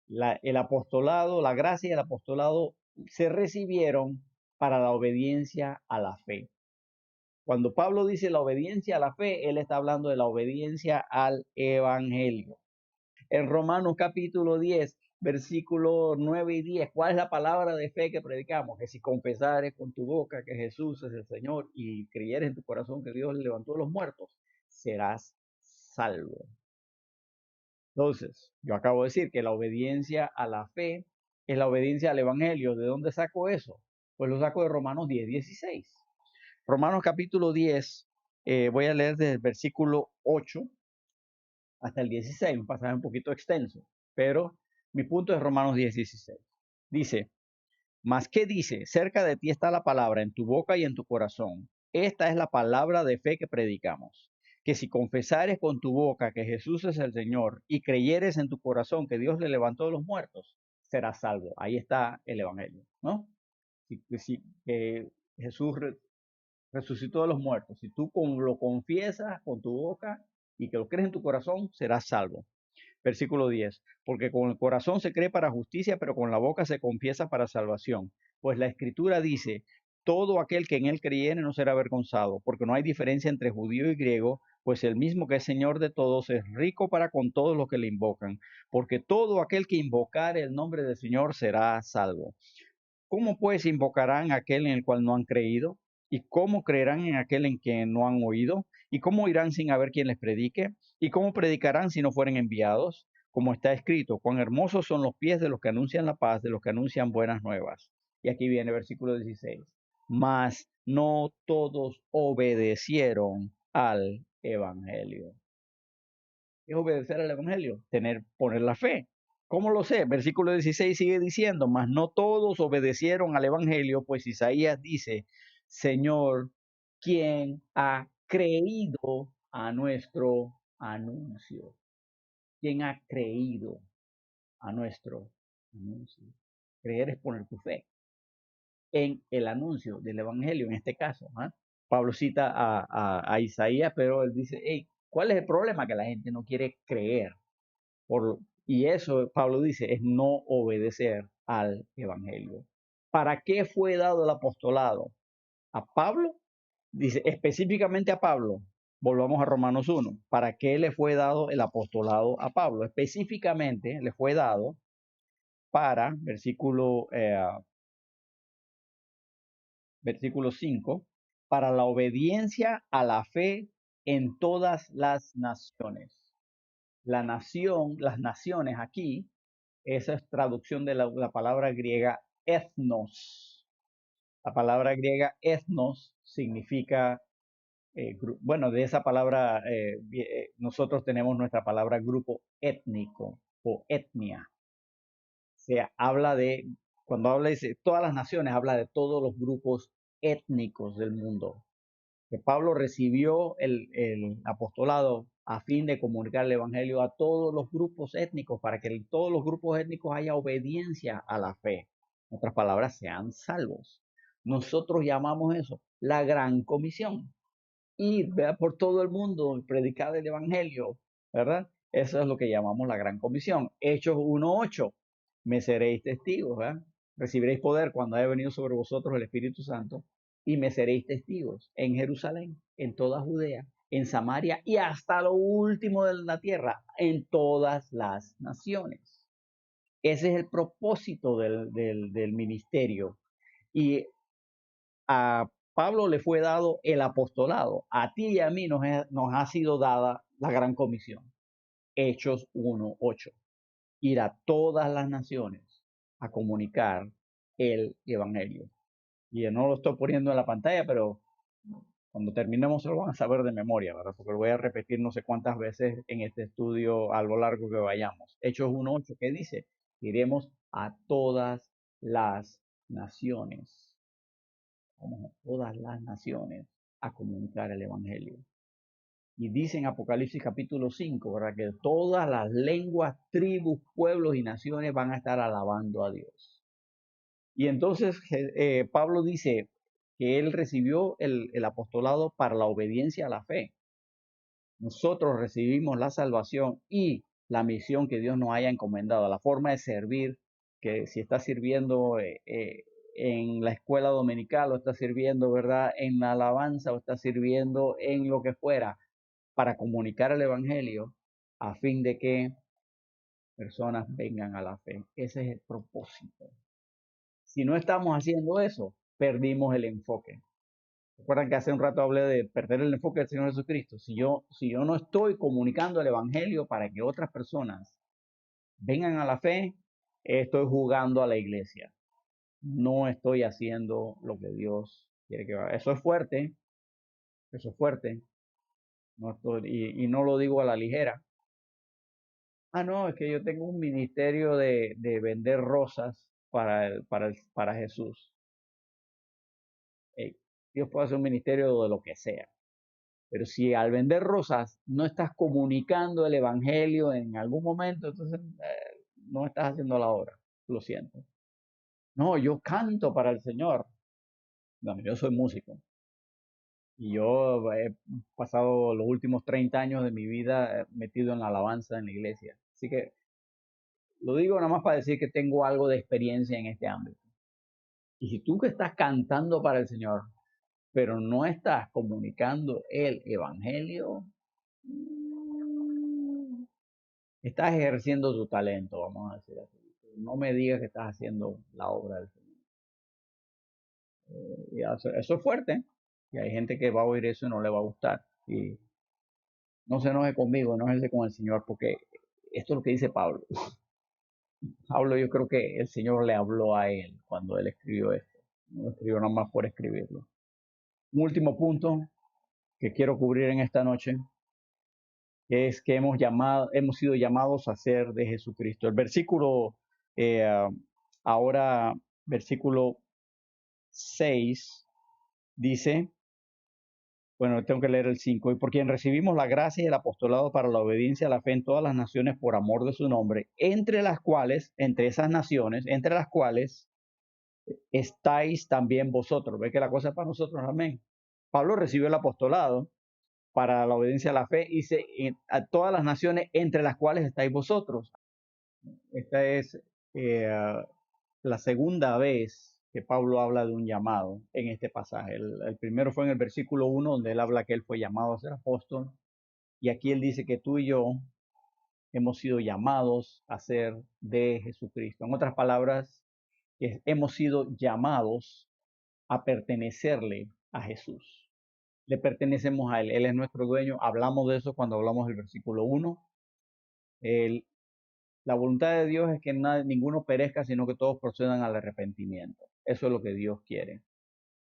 A: el apostolado, la gracia y el apostolado se recibieron para la obediencia a la fe. Cuando Pablo dice la obediencia a la fe, él está hablando de la obediencia al evangelio. En Romanos capítulo 10, versículos 9 y 10, ¿cuál es la palabra de fe que predicamos? Que si confesares con tu boca que Jesús es el Señor y creyeres en tu corazón que Dios le levantó de los muertos, serás salvo. Entonces, yo acabo de decir que la obediencia a la fe es la obediencia al evangelio. ¿De dónde saco eso? Pues lo saco de Romanos 10, 16. Romanos capítulo 10, voy a leer desde el versículo 8 hasta el 16, un pasaje un poquito extenso, pero mi punto es Romanos 10, 16. Dice, ¿mas qué dice? Cerca de ti está la palabra en tu boca y en tu corazón. Esta es la palabra de fe que predicamos. Que si confesares con tu boca que Jesús es el Señor y creyeres en tu corazón que Dios le levantó de los muertos, serás salvo. Ahí está el Evangelio, ¿no? Si Jesús resucitó de los muertos. Si tú lo confiesas con tu boca y que lo crees en tu corazón, serás salvo. Versículo 10. Porque con el corazón se cree para justicia, pero con la boca se confiesa para salvación. Pues la escritura dice, todo aquel que en él creyere no será avergonzado, porque no hay diferencia entre judío y griego, pues el mismo que es Señor de todos es rico para con todos los que le invocan, porque todo aquel que invocare el nombre del Señor será salvo. ¿Cómo pues invocarán a aquel en el cual no han creído? ¿Y cómo creerán en aquel en quien no han oído? ¿Y cómo irán sin haber quien les predique? ¿Y cómo predicarán si no fueren enviados? Como está escrito, cuán hermosos son los pies de los que anuncian la paz, de los que anuncian buenas nuevas. Y aquí viene versículo 16. Mas no todos obedecieron al evangelio. ¿Qué es obedecer al evangelio? Poner la fe. ¿Cómo lo sé? Versículo 16 sigue diciendo, mas no todos obedecieron al evangelio, pues Isaías dice, Señor, ¿quién ha creído a nuestro anuncio? ¿Quién ha creído a nuestro anuncio? Creer es poner tu fe en el anuncio del evangelio, en este caso. Pablo cita a Isaías, pero él dice, hey, ¿cuál es el problema? Que la gente no quiere creer. Y eso, Pablo dice, es no obedecer al evangelio. ¿Para qué fue dado el apostolado? A Pablo, dice específicamente a Pablo. Volvamos a Romanos 1. ¿Para qué le fue dado el apostolado a Pablo? Específicamente le fue dado para, versículo 5, para la obediencia a la fe en todas las naciones. La nación, las naciones aquí, esa es traducción de la palabra griega ethnos. La palabra griega ethnos significa, bueno, de esa palabra nosotros tenemos nuestra palabra grupo étnico o etnia. Se habla de, cuando habla de todas las naciones, habla de todos los grupos étnicos del mundo. Que Pablo recibió el apostolado a fin de comunicar el evangelio a todos los grupos étnicos, para que en todos los grupos étnicos haya obediencia a la fe. En otras palabras, sean salvos. Nosotros llamamos eso la gran comisión. Ir por todo el mundo y predicar el evangelio, ¿verdad? Eso es lo que llamamos la gran comisión. Hechos 1:8, me seréis testigos, ¿verdad? Recibiréis poder cuando haya venido sobre vosotros el Espíritu Santo y me seréis testigos en Jerusalén, en toda Judea, en Samaria y hasta lo último de la tierra, en todas las naciones. Ese es el propósito del ministerio. Y a Pablo le fue dado el apostolado. A ti y a mí nos ha sido dada la gran comisión. Hechos 1:8. Ir a todas las naciones a comunicar el evangelio. Y no lo estoy poniendo en la pantalla, pero cuando terminemos lo van a saber de memoria, ¿verdad? Porque lo voy a repetir no sé cuántas veces en este estudio a lo largo que vayamos. Hechos 1:8, ¿qué dice? Iremos a todas las naciones. Vamos a todas las naciones a comunicar el evangelio. Y dice en Apocalipsis capítulo 5, ¿verdad? Que todas las lenguas, tribus, pueblos y naciones van a estar alabando a Dios. Y entonces Pablo dice que él recibió el apostolado para la obediencia a la fe. Nosotros recibimos la salvación y la misión que Dios nos haya encomendado, la forma de servir, que si está sirviendo en la escuela dominical o está sirviendo, ¿verdad?, en la alabanza o está sirviendo en lo que fuera, para comunicar el evangelio a fin de que personas vengan a la fe. Ese es el propósito. Si no estamos haciendo eso, perdimos el enfoque. Recuerdan que hace un rato hablé de perder el enfoque del Señor Jesucristo. Si yo no estoy comunicando el evangelio para que otras personas vengan a la fe, estoy jugando a la iglesia. No estoy haciendo lo que Dios quiere que haga. Eso es fuerte, eso es fuerte. No estoy, y no lo digo a la ligera. Ah, no, es que yo tengo un ministerio de vender rosas para Jesús. Hey, Dios puede hacer un ministerio de lo que sea. Pero si al vender rosas no estás comunicando el evangelio en algún momento, entonces no estás haciendo la obra. Lo siento. No, yo canto para el Señor. No, yo soy músico. Y yo he pasado los últimos 30 años de mi vida metido en la alabanza en la iglesia. Así que lo digo nada más para decir que tengo algo de experiencia en este ámbito. Y si tú que estás cantando para el Señor, pero no estás comunicando el evangelio, estás ejerciendo tu talento, vamos a decir así. No me digas que estás haciendo la obra del Señor. Eso es fuerte. Y hay gente que va a oír eso y no le va a gustar. Y no se enoje conmigo, enójese con el Señor, porque esto es lo que dice Pablo. Pablo, yo creo que el Señor le habló a él cuando él escribió esto. No lo escribió nada más por escribirlo. Un último punto que quiero cubrir en esta noche es que hemos sido llamados a ser de Jesucristo. El versículo, eh, ahora, versículo 6, dice, bueno, tengo que leer el 5, y por quien recibimos la gracia y el apostolado para la obediencia a la fe en todas las naciones por amor de su nombre, entre esas naciones, entre las cuales estáis también vosotros. ¿Ve que la cosa es para nosotros? Amén. Pablo recibió el apostolado para la obediencia a la fe y a todas las naciones entre las cuales estáis vosotros. Esta es la segunda vez que Pablo habla de un llamado en este pasaje. El primero fue en el versículo 1, donde él habla que él fue llamado a ser apóstol. Y aquí él dice que tú y yo hemos sido llamados a ser de Jesucristo. En otras palabras, hemos sido llamados a pertenecerle a Jesús. Le pertenecemos a Él. Él es nuestro dueño. Hablamos de eso cuando hablamos del versículo 1. La voluntad de Dios es que ninguno perezca, sino que todos procedan al arrepentimiento. Eso es lo que Dios quiere.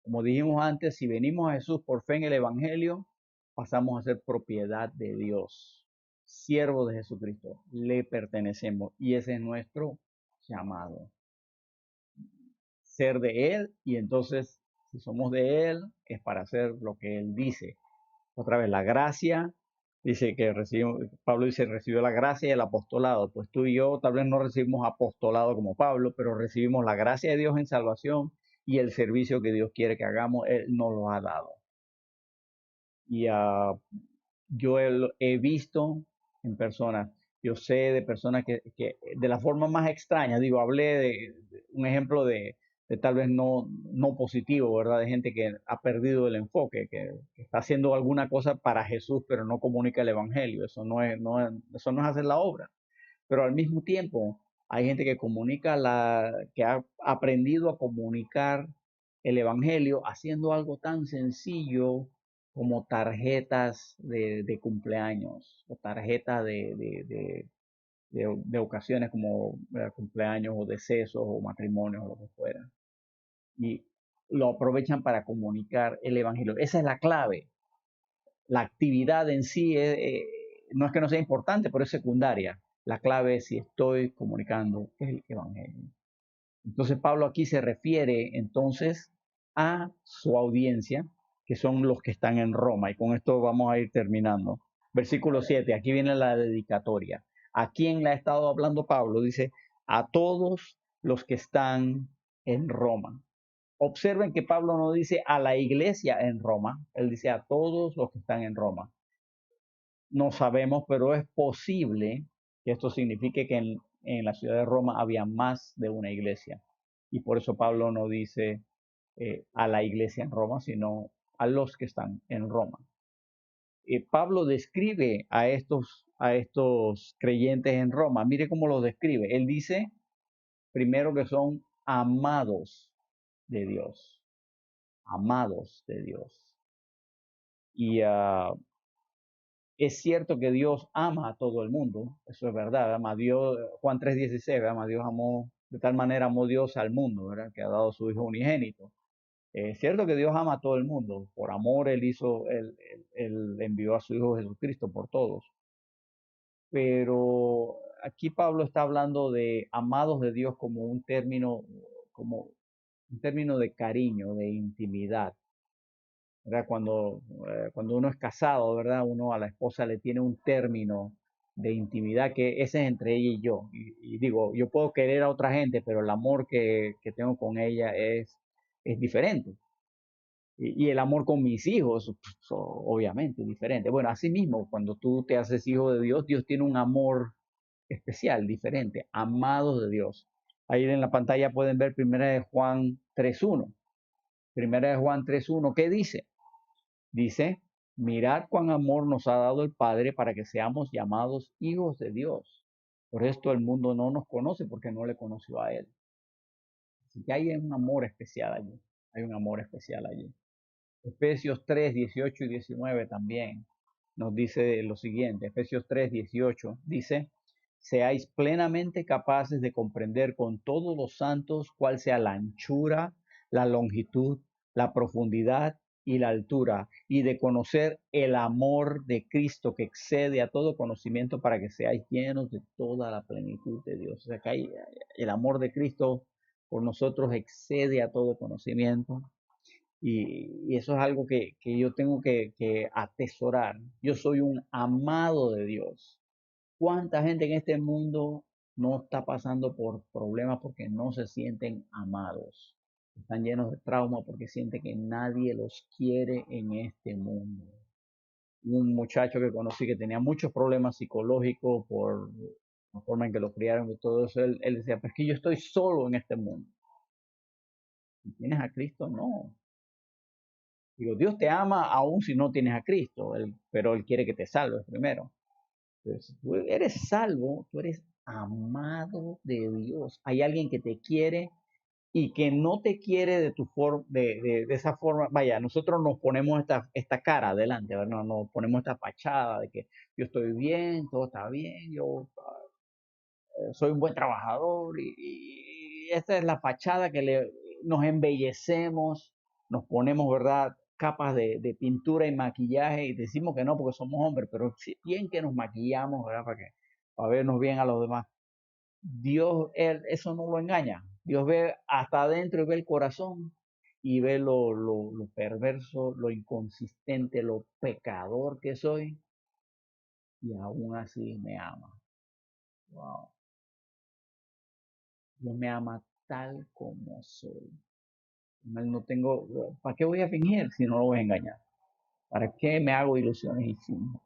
A: Como dijimos antes, si venimos a Jesús por fe en el Evangelio, pasamos a ser propiedad de Dios, siervos de Jesucristo. Le pertenecemos y ese es nuestro llamado. Ser de Él y entonces, si somos de Él, es para hacer lo que Él dice. Otra vez, la gracia, dice que Pablo dice, recibió la gracia y el apostolado. Pues tú y yo tal vez no recibimos apostolado como Pablo, pero recibimos la gracia de Dios en salvación y el servicio que Dios quiere que hagamos, Él nos lo ha dado. Y yo he visto en personas, yo sé de personas que de la forma más extraña, digo, hablé de un ejemplo de tal vez no positivo, ¿verdad? De gente que ha perdido el enfoque, que está haciendo alguna cosa para Jesús, pero no comunica el Evangelio. Eso no es hacer la obra. Pero al mismo tiempo hay gente que que ha aprendido a comunicar el Evangelio haciendo algo tan sencillo como tarjetas de cumpleaños o tarjetas de ocasiones como cumpleaños o decesos o matrimonios o lo que fuera. Y lo aprovechan para comunicar el Evangelio. Esa es la clave. La actividad en sí no es que no sea importante, pero es secundaria. La clave es si estoy comunicando el Evangelio. Entonces Pablo aquí se refiere entonces a su audiencia, que son los que están en Roma. Y con esto vamos a ir terminando. Versículo 7, aquí viene la dedicatoria. ¿A quién le ha estado hablando Pablo? Dice, a todos los que están en Roma. Observen que Pablo no dice a la iglesia en Roma, él dice a todos los que están en Roma. No sabemos, pero es posible que esto signifique que en la ciudad de Roma había más de una iglesia. Y por eso Pablo no dice a la iglesia en Roma, sino a los que están en Roma. Pablo describe a estos creyentes en Roma. Mire cómo los describe. Él dice, primero, que son amados de Dios. Amados de Dios. Y es cierto que Dios ama a todo el mundo, eso es verdad, ama a Dios, Juan 3:16, ama a Dios amó, de tal manera amó Dios al mundo, ¿verdad? Que ha dado su Hijo unigénito. Es cierto que Dios ama a todo el mundo, por amor Él envió a su Hijo Jesucristo por todos. Pero aquí Pablo está hablando de amados de Dios como un término de cariño, de intimidad. ¿Verdad? Cuando uno es casado, ¿verdad? Uno a la esposa le tiene un término de intimidad que ese es entre ella y yo. Y digo, yo puedo querer a otra gente, pero el amor que tengo con ella es diferente. Y el amor con mis hijos, pues, obviamente, es diferente. Bueno, así mismo, cuando tú te haces hijo de Dios, Dios tiene un amor especial, diferente, amados de Dios. Ahí en la pantalla pueden ver 1 de Juan 3:1. 1 de Juan 3:1, ¿qué dice? Dice, mirad cuán amor nos ha dado el Padre para que seamos llamados hijos de Dios. Por esto el mundo no nos conoce porque no le conoció a Él. Así que hay un amor especial allí. Hay un amor especial allí. Efesios 3:18 y 19 también nos dice lo siguiente. Efesios 3:18 dice, seáis plenamente capaces de comprender con todos los santos cuál sea la anchura, la longitud, la profundidad y la altura, y de conocer el amor de Cristo que excede a todo conocimiento para que seáis llenos de toda la plenitud de Dios. O sea que el amor de Cristo por nosotros excede a todo conocimiento. Y eso es algo que yo tengo que atesorar. Yo soy un amado de Dios. ¿Cuánta gente en este mundo no está pasando por problemas porque no se sienten amados? Están llenos de trauma porque sienten que nadie los quiere en este mundo. Un muchacho que conocí que tenía muchos problemas psicológicos por la forma en que lo criaron y todo eso, él decía, pero es que yo estoy solo en este mundo. Si tienes a Cristo, no. Digo, Dios te ama aún si no tienes a Cristo, pero Él quiere que te salves primero. Entonces, si tú eres salvo, tú eres amado de Dios. Hay alguien que te quiere y que no te quiere de tu forma, de esa forma. Vaya, nosotros nos ponemos esta cara adelante, ¿verdad? Nos ponemos esta fachada de que yo estoy bien, todo está bien, yo soy un buen trabajador y esta es la fachada que nos embellecemos, nos ponemos, ¿verdad? Capas de pintura y maquillaje y decimos que no porque somos hombres, pero sí, bien que nos maquillamos, ¿verdad? Para vernos bien a los demás. Dios, eso no lo engaña. Dios ve hasta adentro y ve el corazón y ve lo perverso, lo inconsistente, lo pecador que soy y aún así me ama. Wow. Dios me ama tal como soy. No tengo, ¿para qué voy a fingir si no lo voy a engañar? ¿Para qué me hago ilusiones y finjo?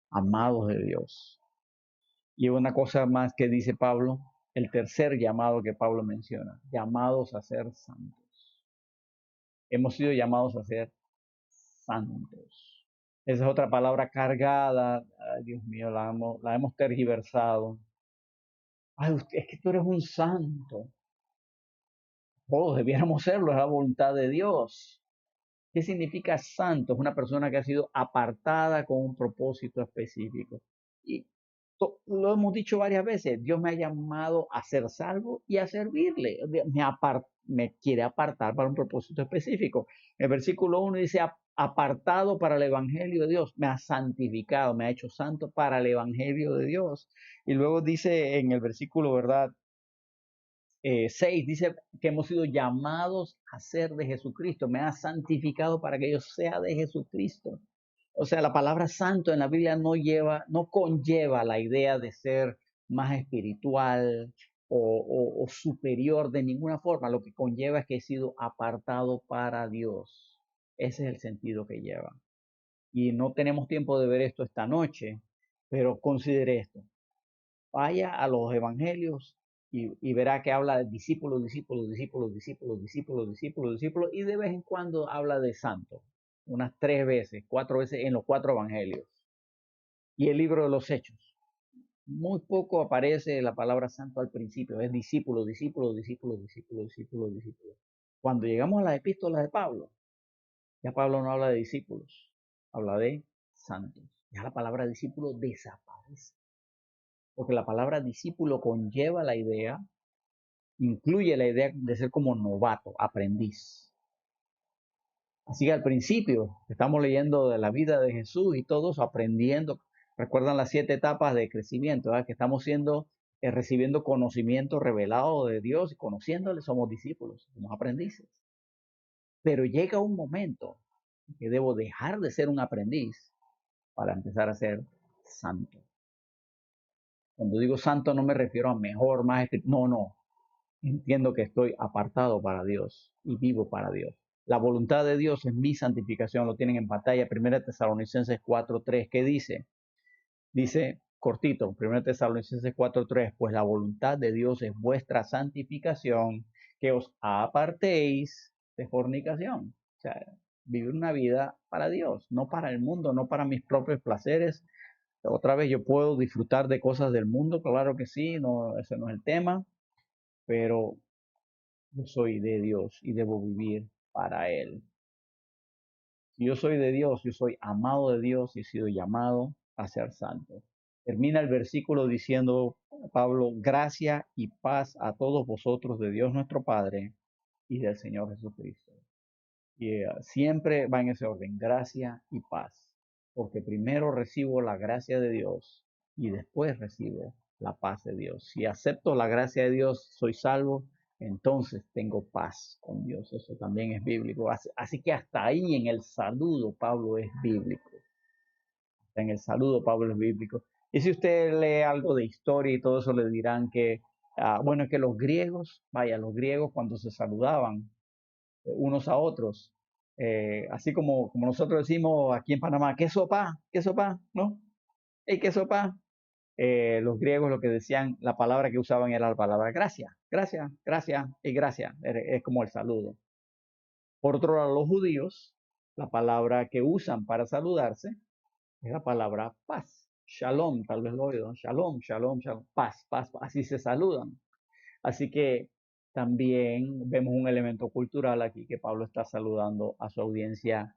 A: Amados de Dios. Y una cosa más que dice Pablo, el tercer llamado que Pablo menciona, llamados a ser santos. Hemos sido llamados a ser santos. Esa es otra palabra cargada, ay, Dios mío, la hemos tergiversado. Ay, es que tú eres un santo. Todos debiéramos serlo, es la voluntad de Dios. ¿Qué significa santo? Es una persona que ha sido apartada con un propósito específico. Y lo hemos dicho varias veces, Dios me ha llamado a ser salvo y a servirle. Me quiere apartar para un propósito específico. El versículo 1 dice, apartado para el Evangelio de Dios, me ha santificado, me ha hecho santo para el Evangelio de Dios. Y luego dice en el versículo, ¿verdad? 6 dice que hemos sido llamados a ser de Jesucristo. Me ha santificado para que yo sea de Jesucristo. O sea, la palabra santo en la Biblia no conlleva la idea de ser más espiritual o superior de ninguna forma. Lo que conlleva es que he sido apartado para Dios. Ese es el sentido que lleva. Y no tenemos tiempo de ver esto esta noche, pero considere esto. Vaya a los evangelios y verá que habla de discípulos, discípulos, discípulos, discípulos, discípulos, discípulos, discípulos, y de vez en cuando habla de santos, unas 3 veces, 4 veces en los 4 evangelios. Y el libro de los Hechos. Muy poco aparece la palabra santo al principio, es discípulo, discípulo, discípulo, discípulo, discípulo, discípulo. Cuando llegamos a las epístolas de Pablo, ya Pablo no habla de discípulos, habla de santos. Ya la palabra discípulo desaparece. Porque la palabra discípulo conlleva la idea, incluye la idea de ser como novato, aprendiz. Así que al principio estamos leyendo de la vida de Jesús y todos aprendiendo. Recuerdan las 7 etapas de crecimiento, ¿verdad? Que estamos recibiendo conocimiento revelado de Dios y conociéndole, somos discípulos, somos aprendices. Pero llega un momento que debo dejar de ser un aprendiz para empezar a ser santo. Cuando digo santo no me refiero a mejor, más espiritual, no. Entiendo que estoy apartado para Dios y vivo para Dios. La voluntad de Dios es mi santificación, lo tienen en pantalla, 1 Tesalonicenses 4:3, ¿qué dice? Dice cortito, 1 Tesalonicenses 4:3, pues la voluntad de Dios es vuestra santificación, que os apartéis de fornicación. O sea, vivir una vida para Dios, no para el mundo, no para mis propios placeres. Otra vez yo puedo disfrutar de cosas del mundo, claro que sí, no, ese no es el tema, pero yo soy de Dios y debo vivir para Él. Si yo soy de Dios, yo soy amado de Dios y he sido llamado a ser santo. Termina el versículo diciendo Pablo, gracia y paz a todos vosotros de Dios nuestro Padre y del Señor Jesucristo. Y siempre va en ese orden, gracia y paz. Porque primero recibo la gracia de Dios y después recibo la paz de Dios. Si acepto la gracia de Dios, soy salvo, entonces tengo paz con Dios. Eso también es bíblico. Así que hasta ahí en el saludo Pablo es bíblico. Hasta en el saludo Pablo es bíblico. Y si usted lee algo de historia y todo eso, le dirán que, bueno, que los griegos cuando se saludaban unos a otros, así como nosotros decimos aquí en Panamá, qué sopa, ¿no? Hey, qué sopa, los griegos lo que decían, la palabra que usaban era la palabra gracia, gracia, gracia y gracia, es como el saludo. Por otro lado, los judíos, la palabra que usan para saludarse es la palabra paz. Shalom, tal vez lo he oído. Shalom, shalom, shalom. Paz, paz, paz. Así se saludan. Así que también vemos un elemento cultural aquí que Pablo está saludando a su audiencia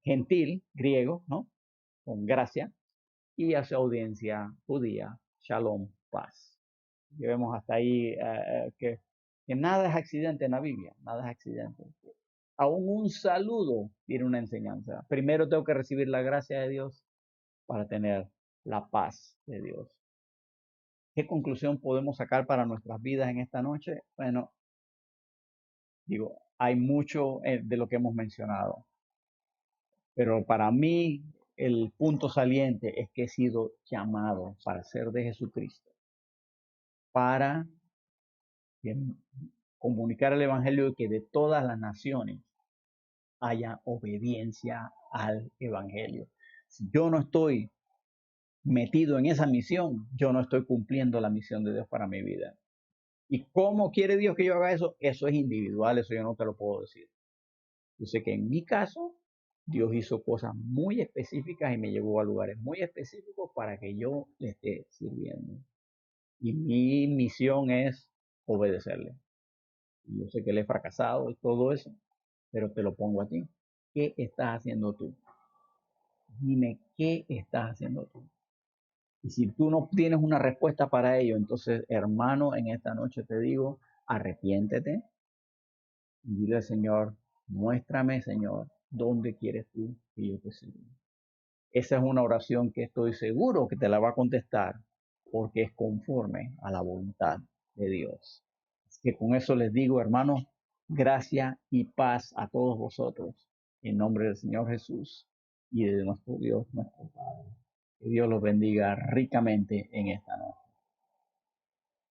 A: gentil, griego, ¿no? Con gracia, y a su audiencia judía, shalom, paz. Y vemos hasta ahí que nada es accidente en la Biblia, nada es accidente. Aún un saludo tiene una enseñanza. Primero tengo que recibir la gracia de Dios para tener la paz de Dios. ¿Qué conclusión podemos sacar para nuestras vidas en esta noche? Bueno, digo, hay mucho de lo que hemos mencionado, pero para mí el punto saliente es que he sido llamado para ser de Jesucristo, para comunicar el Evangelio y que de todas las naciones haya obediencia al Evangelio. Si yo no estoy metido en esa misión, yo no estoy cumpliendo la misión de Dios para mi vida. ¿Y cómo quiere Dios que yo haga eso? Eso es individual, eso yo no te lo puedo decir. Yo sé que en mi caso, Dios hizo cosas muy específicas y me llevó a lugares muy específicos para que yo le esté sirviendo. Y mi misión es obedecerle. Y yo sé que le he fracasado y todo eso, pero te lo pongo a ti. ¿Qué estás haciendo tú? Dime, ¿qué estás haciendo tú? Y si tú no tienes una respuesta para ello, entonces, hermano, en esta noche te digo, arrepiéntete y dile al Señor, muéstrame, Señor, dónde quieres tú que yo te sirva. Esa es una oración que estoy seguro que te la va a contestar porque es conforme a la voluntad de Dios. Así que con eso les digo, hermanos, gracia y paz a todos vosotros en nombre del Señor Jesús y de nuestro Dios, nuestro Padre. Que Dios los bendiga ricamente en esta noche.